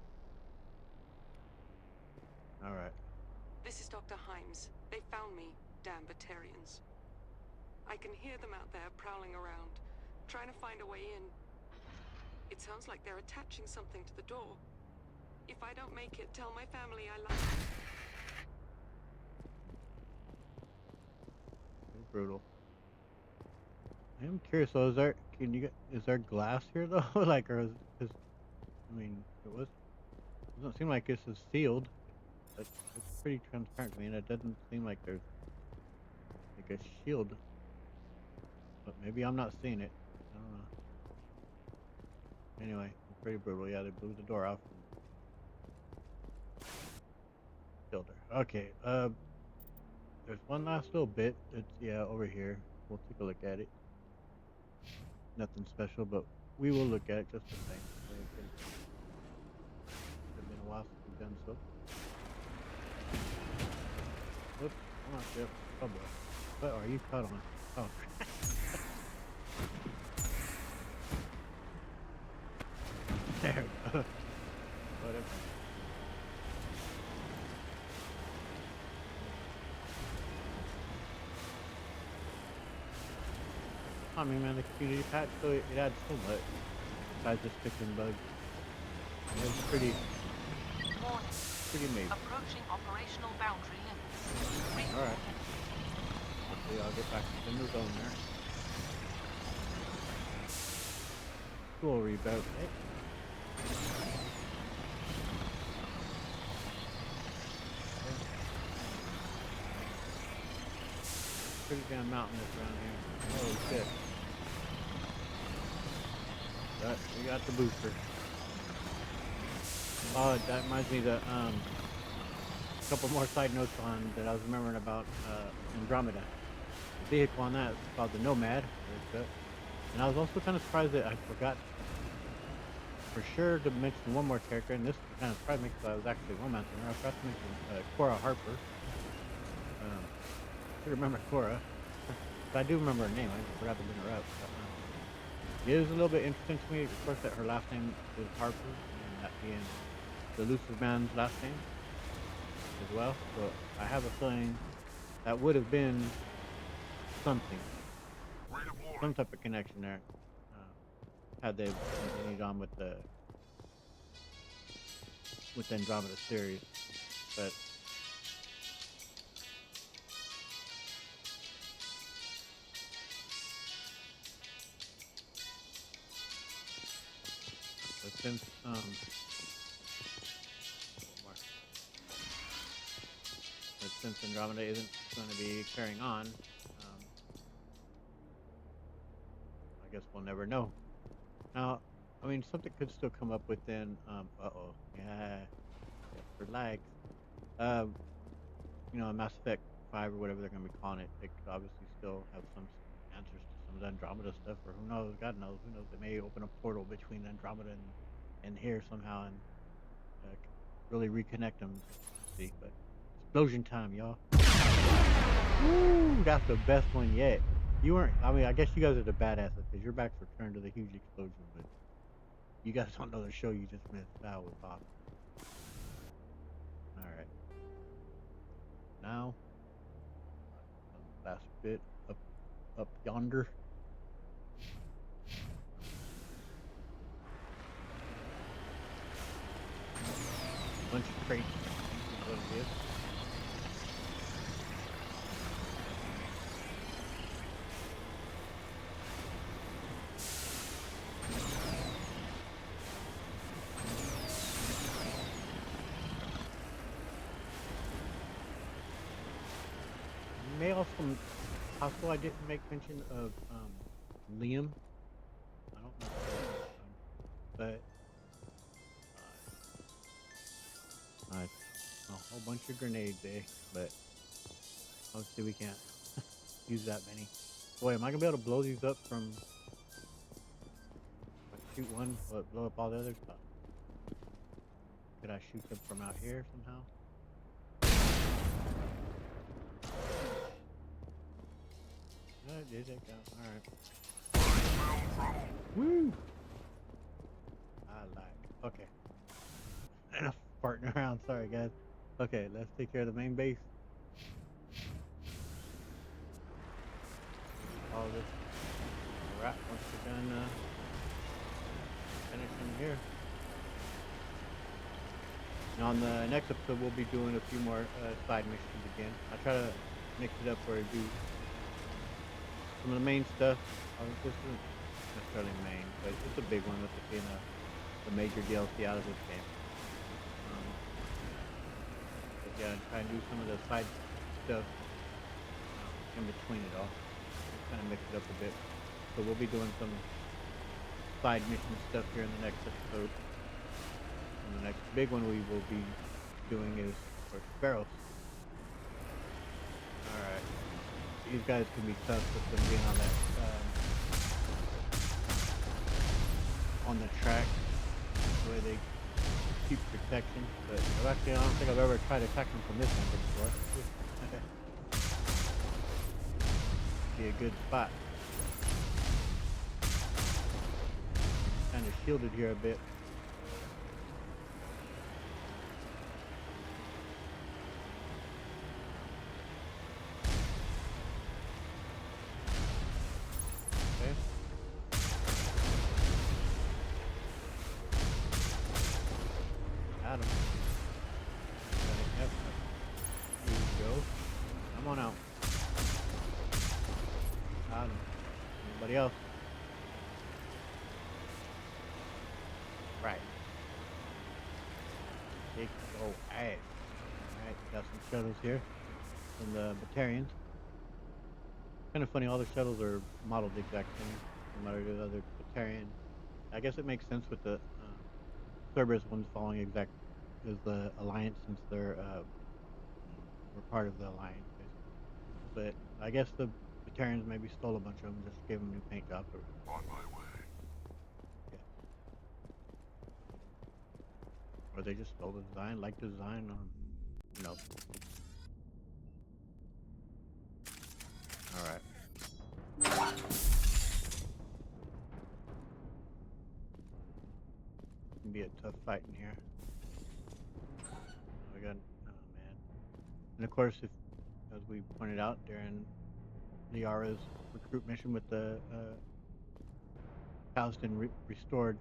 Alright.
This is Dr. Himes. They found me, damn Batarians. I can hear them out there prowling around, trying to find a way in. It sounds like they're attaching something to the door. If I don't make it, tell my family I love them.
It's brutal. I am curious though, is there glass here though? Like, or it doesn't seem like this is sealed. It's pretty transparent. I mean, it doesn't seem like there's like a shield Maybe I'm not seeing it. I don't know. Anyway, pretty brutal. Yeah, they blew the door off and killed her. Okay, there's one last little bit. It's, yeah, over here. We'll take a look at it. Nothing special, but we will look at it just the same. It's been a while since we've done so. Whoops, come on, Jeff. Oh boy. What are you caught on? Oh. There we go. Whatever. I mean, man, the community patch, so it adds so much. Besides just fixing bugs. It was pretty amazing.
Approaching operational boundary limits.
Alright. Hopefully I'll get back in the zone there. Cool reboot. Hey. Pretty damn mountainous around here. Holy shit. But we got the booster. Oh, that reminds me that a couple more side notes on that I was remembering about Andromeda. The vehicle on that is called the Nomad. And I was also kind of surprised that I forgot for sure to mention one more character, and this kind of surprised me because I was actually romancing her. I forgot to mention Cora Harper. I remember Cora, but I do remember her name. I just forgot to bring her up. But, it is a little bit interesting to me, of course, that her last name is Harper, and that being the elusive man's last name as well. So I have a feeling that would have been something, some type of connection there, had they continued on with the Andromeda series, but. Since since Andromeda isn't going to be carrying on, I guess we'll never know. Now, I mean, something could still come up within. Yeah, for lags. You know, Mass Effect 5 or whatever they're going to be calling it. They could obviously still have some answers to some of the Andromeda stuff, or who knows? God knows. Who knows? They may open a portal between Andromeda and here somehow and really reconnect them. See, but explosion time, y'all. Woo, that's the best one yet. You weren't. I mean, I guess you guys are the badasses because your backs were turned to the huge explosion, but you guys don't know the show you just missed. That was awesome. All right. Now, last bit up yonder. Bunch of crates. What it is. May also possible I didn't make mention of Liam. I don't know, but a whole bunch of grenades, but obviously we can't use that many. Boy, am I gonna be able to blow these up from shoot one, but blow up all the others? Could I shoot them from out here somehow? Did it go? Alright. Woo! I like. Okay. Enough farting around, sorry guys. Okay, let's take care of the main base. All this wrap once we're done finishing here. And on the next episode we'll be doing a few more side missions again. I try to mix it up where I do some of the main stuff. This isn't necessarily main, but it's a big one with it being the major DLC out of this game. But yeah, try and do some of the side stuff in between it all. Kind of mix it up a bit. So we'll be doing some side mission stuff here in the next episode. And the next big one we will be doing is for Sparrows. Alright. These guys can be tough with them being on that on the track, the way they keep protection. But I don't think I've ever tried attacking from this angle before. Be a good spot. Kind of shielded here a bit. Okay. Got him. Yep. Here we go. Come on out. Got him. Anybody else? Right. Big old ass. Alright, got some shuttles here from the Batarians. Kind of funny, all the shuttles are modeled the exact same, no matter the other Batarian. I guess it makes sense with the Cerberus ones following exact as the Alliance, since they're we're part of the Alliance, basically. But I guess the Batarians maybe stole a bunch of them, just gave them new paint jobs.
On my way.
Or they just stole the design, like the design, or no. Alright. Can be a tough fight in here. We got, oh man. And of course, if, as we pointed out during Liara's recruit mission with the Houston restored,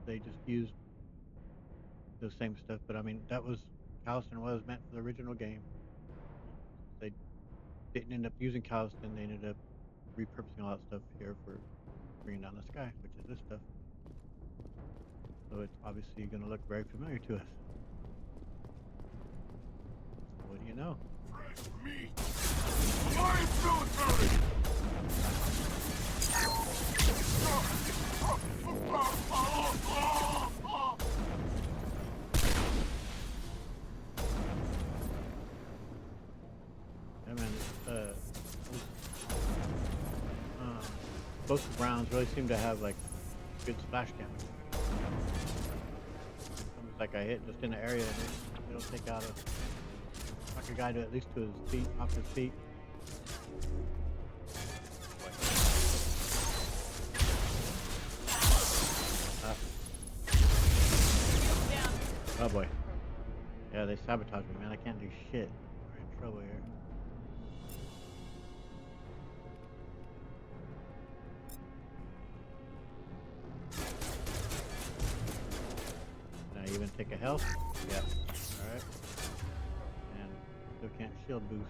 they just used the same stuff, but I mean, that was, Calston was meant for the original game. They didn't end up using Calston, they ended up repurposing all that stuff here for bringing down the sky, which is this stuff. So it's obviously going to look very familiar to us. What do you know?
Me! Alliance military!
Yeah, man, both the Browns really seem to have like good splash damage. Almost like I hit just in the area, and it'll take out a guy to at least to his feet, off his feet. Oh boy. Yeah, they sabotaged me, man. I can't do shit. We're in trouble here. Can I even take a health? Yeah. Alright. And still can't shield boost.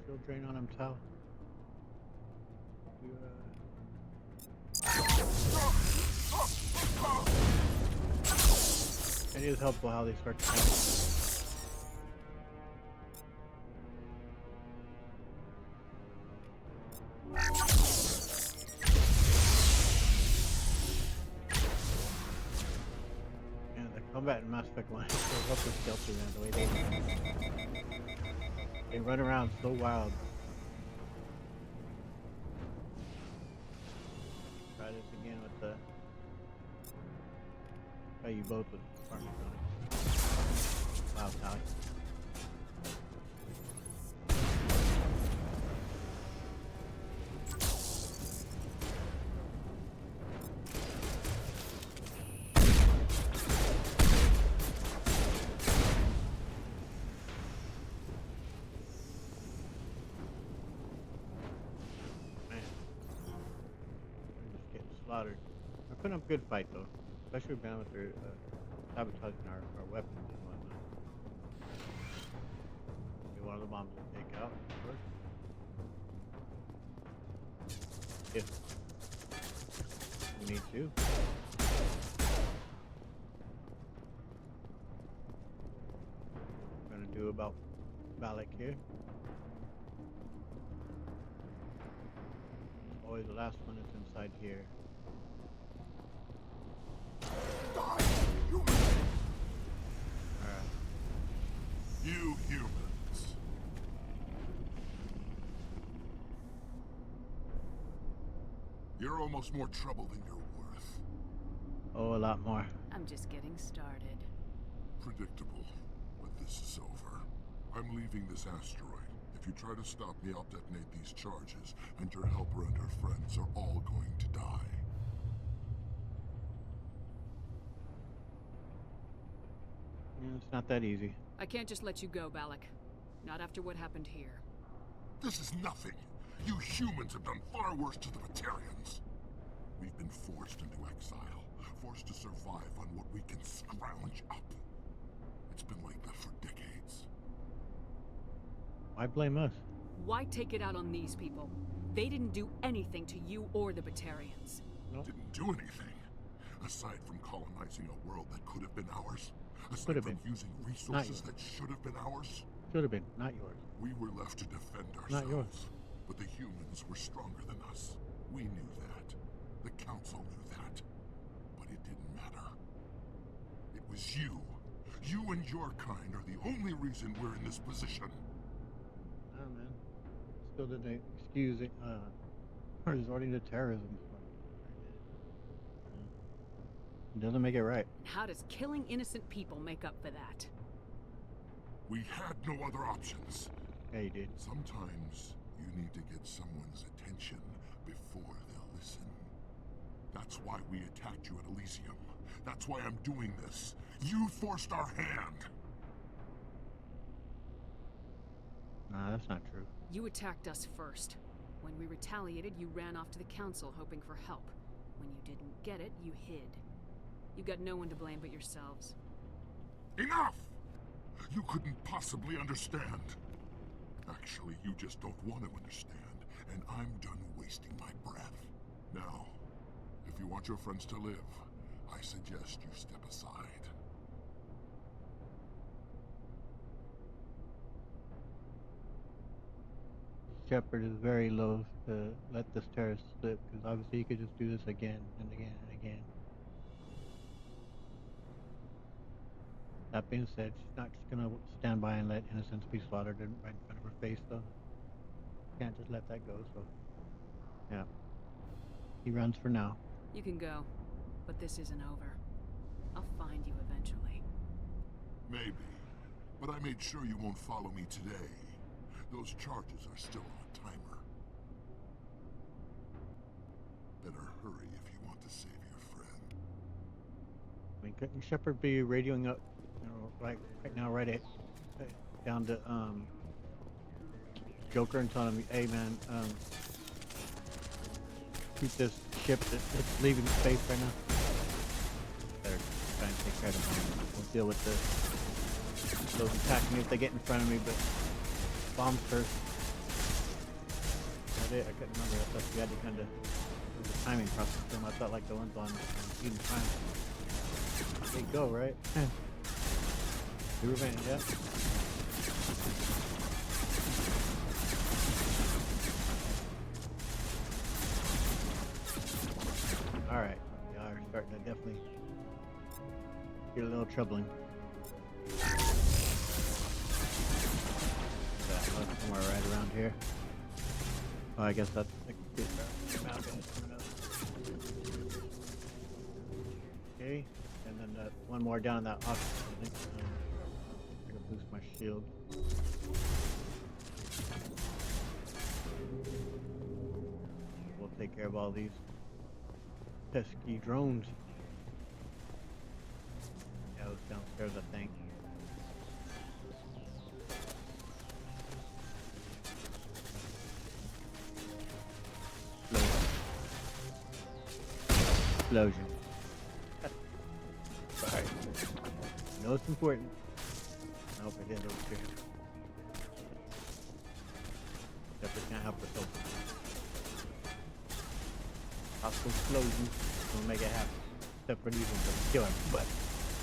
Still drain on him, Tal. It is helpful how they start to fight. Yeah, the combat in Mass Effect 1 is so up with stealthy, man, the way they run around so wild. Try this again with the... Try you both with farming on it. Wow, Tally. slaughtered. We're putting up a good fight though, especially down with their sabotaging our weapons and whatnot. Get one of the bombs to take out, of course. If we need to. We're gonna do about Balak here. Always the last one that's inside here. Alright.
You humans. You're almost more trouble than you're worth.
Oh, a lot more.
I'm just getting started.
Predictable, but this is over. I'm leaving this asteroid. If you try to stop me, I'll detonate these charges, and your helper and her friends are all going to die.
Yeah, it's not that easy.
I can't just let you go, Balak. Not after what happened here.
This is nothing. You humans have done far worse to the Batarians. We've been forced into exile, forced to survive on what we can scrounge up. It's been like that for decades.
Why blame us?
Why take it out on these people? They didn't do anything to you or the Batarians.
Nope.
Didn't do anything. Aside from colonizing a world that could have been ours. Aside
Could have
from
been.
using resources that should have been ours.
Should have been, not yours.
We were left to defend ourselves.
Not yours.
But the humans were stronger than us. We knew that. The Council knew that. But it didn't matter. It was you. You and your kind are the only reason we're in this position.
Oh man. Still didn't excuse it, resorting to terrorism. It doesn't make it right.
How does killing innocent people make up for that?
We had no other options.
Yeah, you did.
Sometimes you need to get someone's attention before they'll listen. That's why we attacked you at Elysium. That's why I'm doing this. You forced our hand.
Nah, that's not true.
You attacked us first. When we retaliated, you ran off to the Council hoping for help. When you didn't get it, you hid. You got no one to blame but yourselves.
Enough! You couldn't possibly understand. Actually, you just don't want to understand, and I'm done wasting my breath. Now, if you want your friends to live, I suggest you step aside.
Shepard is very loath to let this terrorist slip, because obviously he could just do this again and again and again. That being said, she's not just gonna stand by and let innocents be slaughtered right in front of her face, though. Can't just let that go, so... yeah. He runs for now.
You can go, but this isn't over. I'll find you eventually.
Maybe, but I made sure you won't follow me today. Those charges are still on a timer. Better hurry if you want to save your friend.
I mean, couldn't Shepard be radioing up, you know, right now, down to, Joker and telling him, hey man, keep this ship that's leaving space right now. Better try and take care of them. We'll deal with those attacking me if they get in front of me, but bombs first. That's it. I couldn't remember. I thought you had to kind of do the timing process for them. I felt like the ones on Eden Prime. They go, right? Do revenge, yeah. Alright. Y'all are starting to definitely get a little troubling. Somewhere right around here. Oh, I guess that's the mountain coming up. Okay, and then one more down that office. I think I can boost my shield. We'll take care of all these pesky drones. Yeah, it was downstairs, I think. explosion. Sorry. I know it's important. I hope it is over here. Except we can't help ourselves. Possible explosion will make it happen. Except for these ones that kill him. But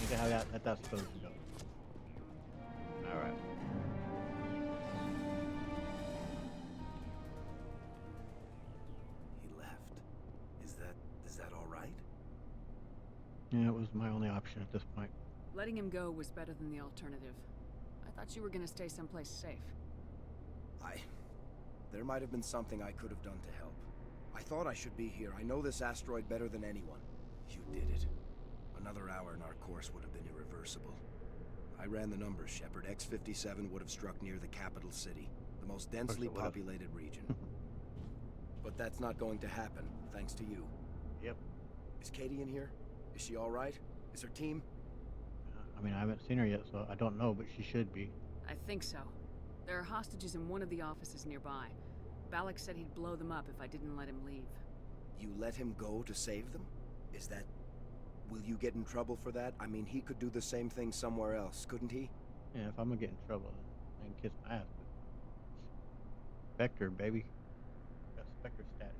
you can have that, let that explosion go. Alright.
He left. Is that all right?
Yeah, it was my only option at this point.
Letting him go was better than the alternative. I thought you were gonna stay someplace safe.
There might have been something I could have done to help. I thought I should be here. I know this asteroid better than anyone. You did it. Another hour and our course would have been irreversible. I ran the numbers, Shepard. X-57 would have struck near the capital city, the most densely populated region. But that's not going to happen, thanks to you.
Yep.
Is Katie in here? Is she all right? Is her team?
I mean, I haven't seen her yet, so I don't know, but she should be.
I think so. There are hostages in one of the offices nearby. Balak said he'd blow them up if I didn't let him leave.
You let him go to save them? Is that... Will you get in trouble for that? I mean, he could do the same thing somewhere else, couldn't he?
Yeah, if I'm gonna get in trouble, I can kiss my ass. Spectre, baby. Got Spectre status.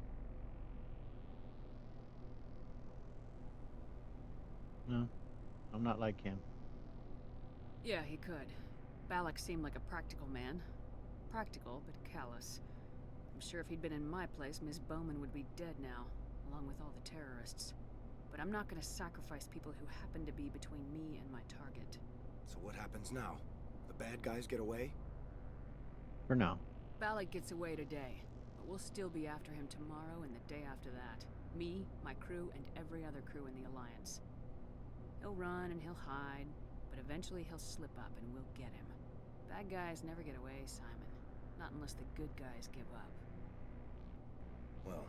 No, I'm not like him.
Yeah, he could. Balak seemed like a practical man. Practical, but callous. I'm sure if he'd been in my place, Miss Bowman would be dead now, along with all the terrorists. But I'm not gonna sacrifice people who happen to be between me and my target.
So what happens now? The bad guys get away?
For now.
Balak gets away today, but we'll still be after him tomorrow and the day after that. Me, my crew, and every other crew in the Alliance. He'll run and he'll hide, but eventually he'll slip up and we'll get him. Bad guys never get away, Simon. Not unless the good guys give up.
Well,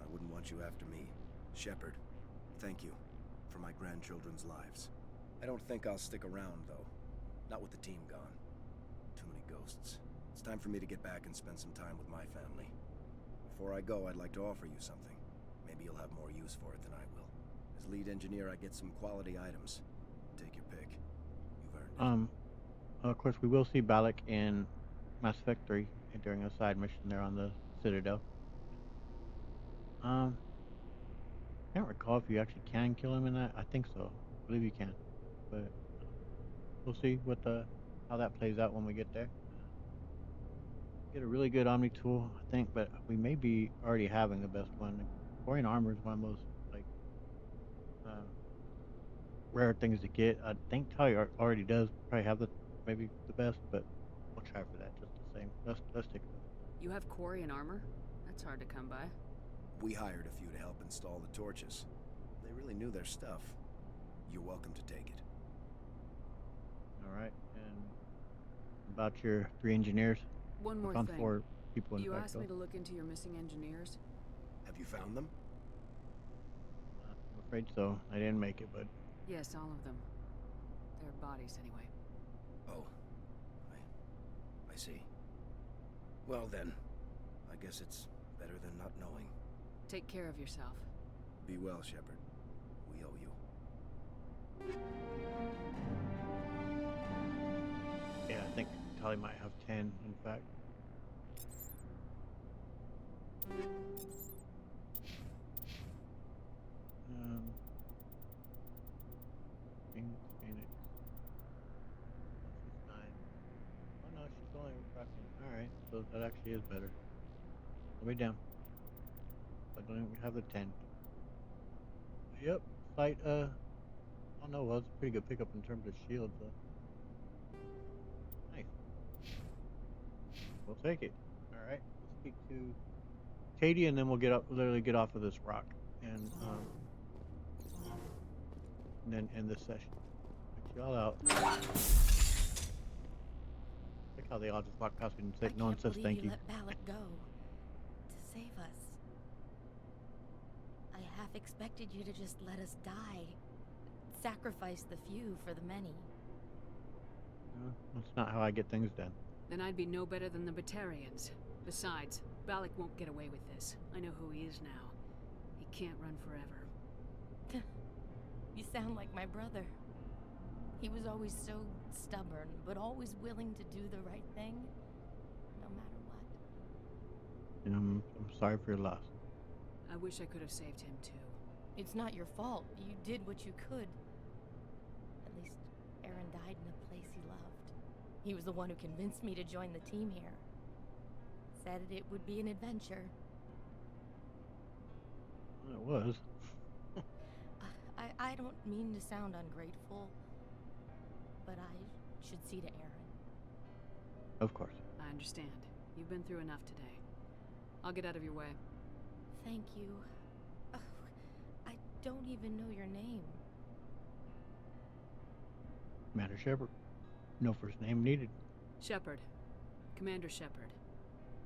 I wouldn't want you after me. Shepard, thank you for my grandchildren's lives. I don't think I'll stick around, though. Not with the team gone. Too many ghosts. It's time for me to get back and spend some time with my family. Before I go, I'd like to offer you something. Maybe you'll have more use for it than I will. As lead engineer, I get some quality items. Take your pick. You've earned it.
Of course, we will see Balak in Mass Effect 3 during a side mission there on the Citadel. I can't recall if you actually can kill him in that. I think so. I believe you can. But we'll see what how that plays out when we get there. Get a really good Omni tool, I think, but we may be already having the best one. Corian armor is one of the most rare things to get. I think Talia already does probably have maybe the best, but we'll try for that just the same. Let's take it.
You have Quarian armor? That's hard to come by.
We hired a few to help install the torches. They really knew their stuff. You're welcome to take it.
Alright, and about your 3 engineers?
One more
found
thing.
4 people in
You
fact,
asked
though.
me to look into your missing engineers?
Have you found them?
I'm afraid so. I didn't make it, but...
Yes, all of them. Their bodies, anyway.
Oh. I see. Well then, I guess it's better than not knowing.
Take care of yourself.
Be well, Shepard. We owe you.
Yeah, I think Talia might have 10, in fact. Phoenix. She's 9. Oh no, she's only fucking... Alright, so that actually is better. Way down. I don't even have the 10. Yep, fight, I don't know, well, it's a pretty good pickup in terms of shields, though. Nice. We'll take it. Alright, let's speak to Katie, and then we'll literally get off of this rock, and then end this session. Check y'all out. Look how they all just walk past me and say, no one says thank you.
Let Balak go to save us. I half expected you to just let us die. Sacrifice the few for the many.
That's not how I get things done.
Then I'd be no better than the Batarians. Besides, Balak won't get away with this. I know who he is now. He can't run forever.
You sound like my brother. He was always so stubborn, but always willing to do the right thing, no matter what.
I'm sorry for your loss.
I wish I could have saved him too.
It's not your fault. You did what you could. At least Aaron died in a place he loved. He was the one who convinced me to join the team here. Said it would be an adventure.
It was.
I don't mean to sound ungrateful, but I should see to Aaron.
Of course.
I understand. You've been through enough today. I'll get out of your way.
Thank you. Oh, I don't even know your name.
Commander Shepard. No first name needed.
Shepard. Commander Shepard.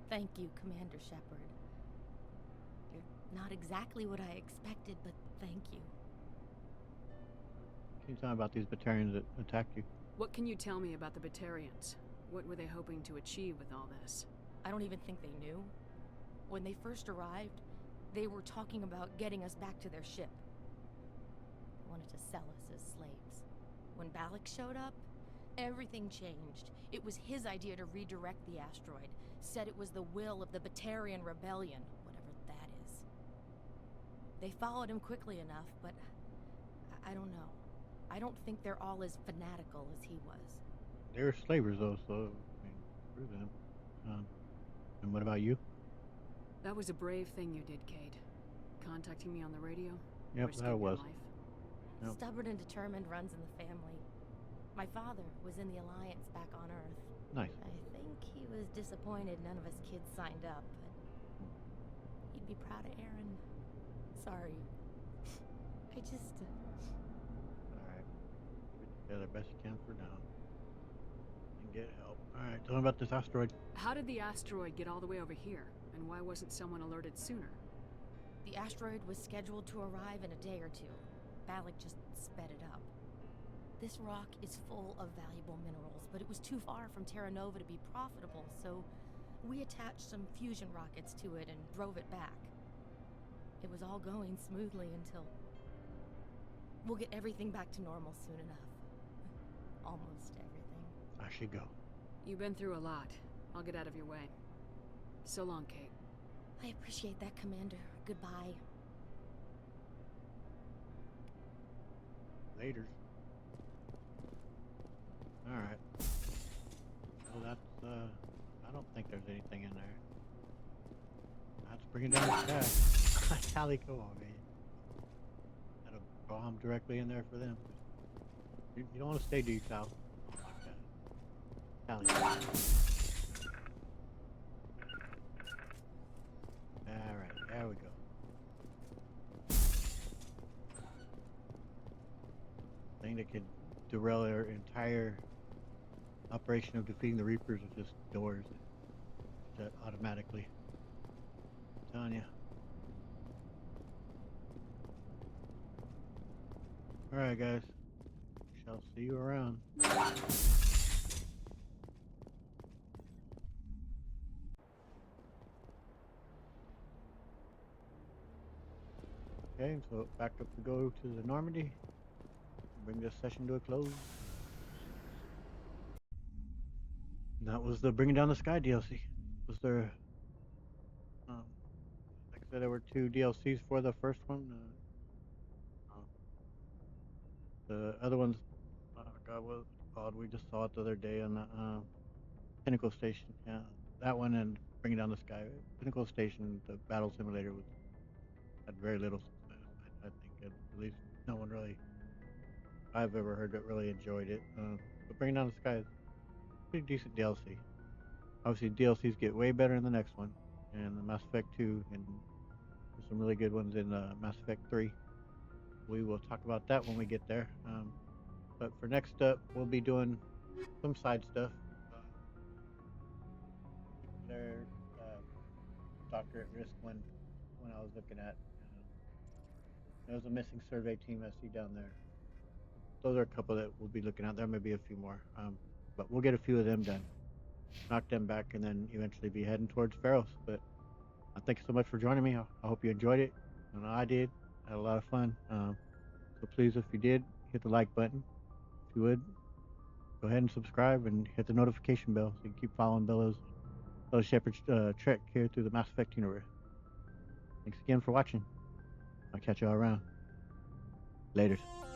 Thank you, Commander Shepard. You're not exactly what I expected, but thank you.
Can you tell me about these Batarians that attacked you?
What can you tell me about the Batarians? What were they hoping to achieve with all this?
I don't even think they knew. When they first arrived, they were talking about getting us back to their ship. They wanted to sell us as slaves. When Balak showed up, everything changed. It was his idea to redirect the asteroid. Said it was the will of the Batarian Rebellion, whatever that is. They followed him quickly enough, but I don't know. I don't think they're all as fanatical as he was.
They're slavers, though, so, I mean, screw them. And what about you?
That was a brave thing you did, Kate. Contacting me on the radio.
Yep,
Risking
that
your
was.
life.
Yep.
Stubborn and determined runs in the family. My father was in the Alliance back on Earth.
Nice.
I think he was disappointed none of us kids signed up, but he'd be proud of Aaron. Sorry. I just...
Alright. Put together best you can for now. And get help. Alright, tell me about this asteroid.
How did the asteroid get all the way over here? And why wasn't someone alerted sooner?
The asteroid was scheduled to arrive in a day or two. Balak just sped it up. This rock is full of valuable minerals, but it was too far from Terra Nova to be profitable, so we attached some fusion rockets to it and drove it back. It was all going smoothly until... We'll get everything back to normal soon enough. Almost everything.
I should go.
You've been through a lot. I'll get out of your way. So long, Kate.
I appreciate that, Commander. Goodbye.
Later. Alright. Well, that's, I don't think there's anything in there. That's bringing down the sky. Calico, man. Had a bomb directly in there for them. You don't want to stay due south. Like that. Calico. Alright, there we go. Thing that could derail our entire operation of defeating the Reapers is just doors that shut automatically. I'm telling you. Alright guys. Shall see you around. Okay, so back up we go to the Normandy. Bring this session to a close. That was the Bringing Down the Sky DLC. Was there, like I said, there were 2 DLCs for the first one. The other ones, oh God, what was it called? We just saw it the other day on the Pinnacle Station. Yeah, that one and Bringing Down the Sky. Pinnacle Station, the battle simulator, had very little. I think at least no one really I've ever heard that really enjoyed it. But Bringing Down the Sky is pretty decent DLC. Obviously, DLCs get way better in the next one, and the Mass Effect 2, and there's some really good ones in Mass Effect 3. We will talk about that when we get there. But for next up, we'll be doing some side stuff. There's Doctor at Risk when I was looking at. There was a missing survey team I see down there. Those are a couple that we'll be looking at. There may be a few more. But we'll get a few of them done. Knock them back and then eventually be heading towards Pharos. But thank you so much for joining me. I hope you enjoyed it. And I did. I had a lot of fun. So please, if you did, hit the like button. If you would, go ahead and subscribe and hit the notification bell so you can keep following Bella Shepard's trek here through the Mass Effect universe. Thanks again for watching. I'll catch y'all around. Laters.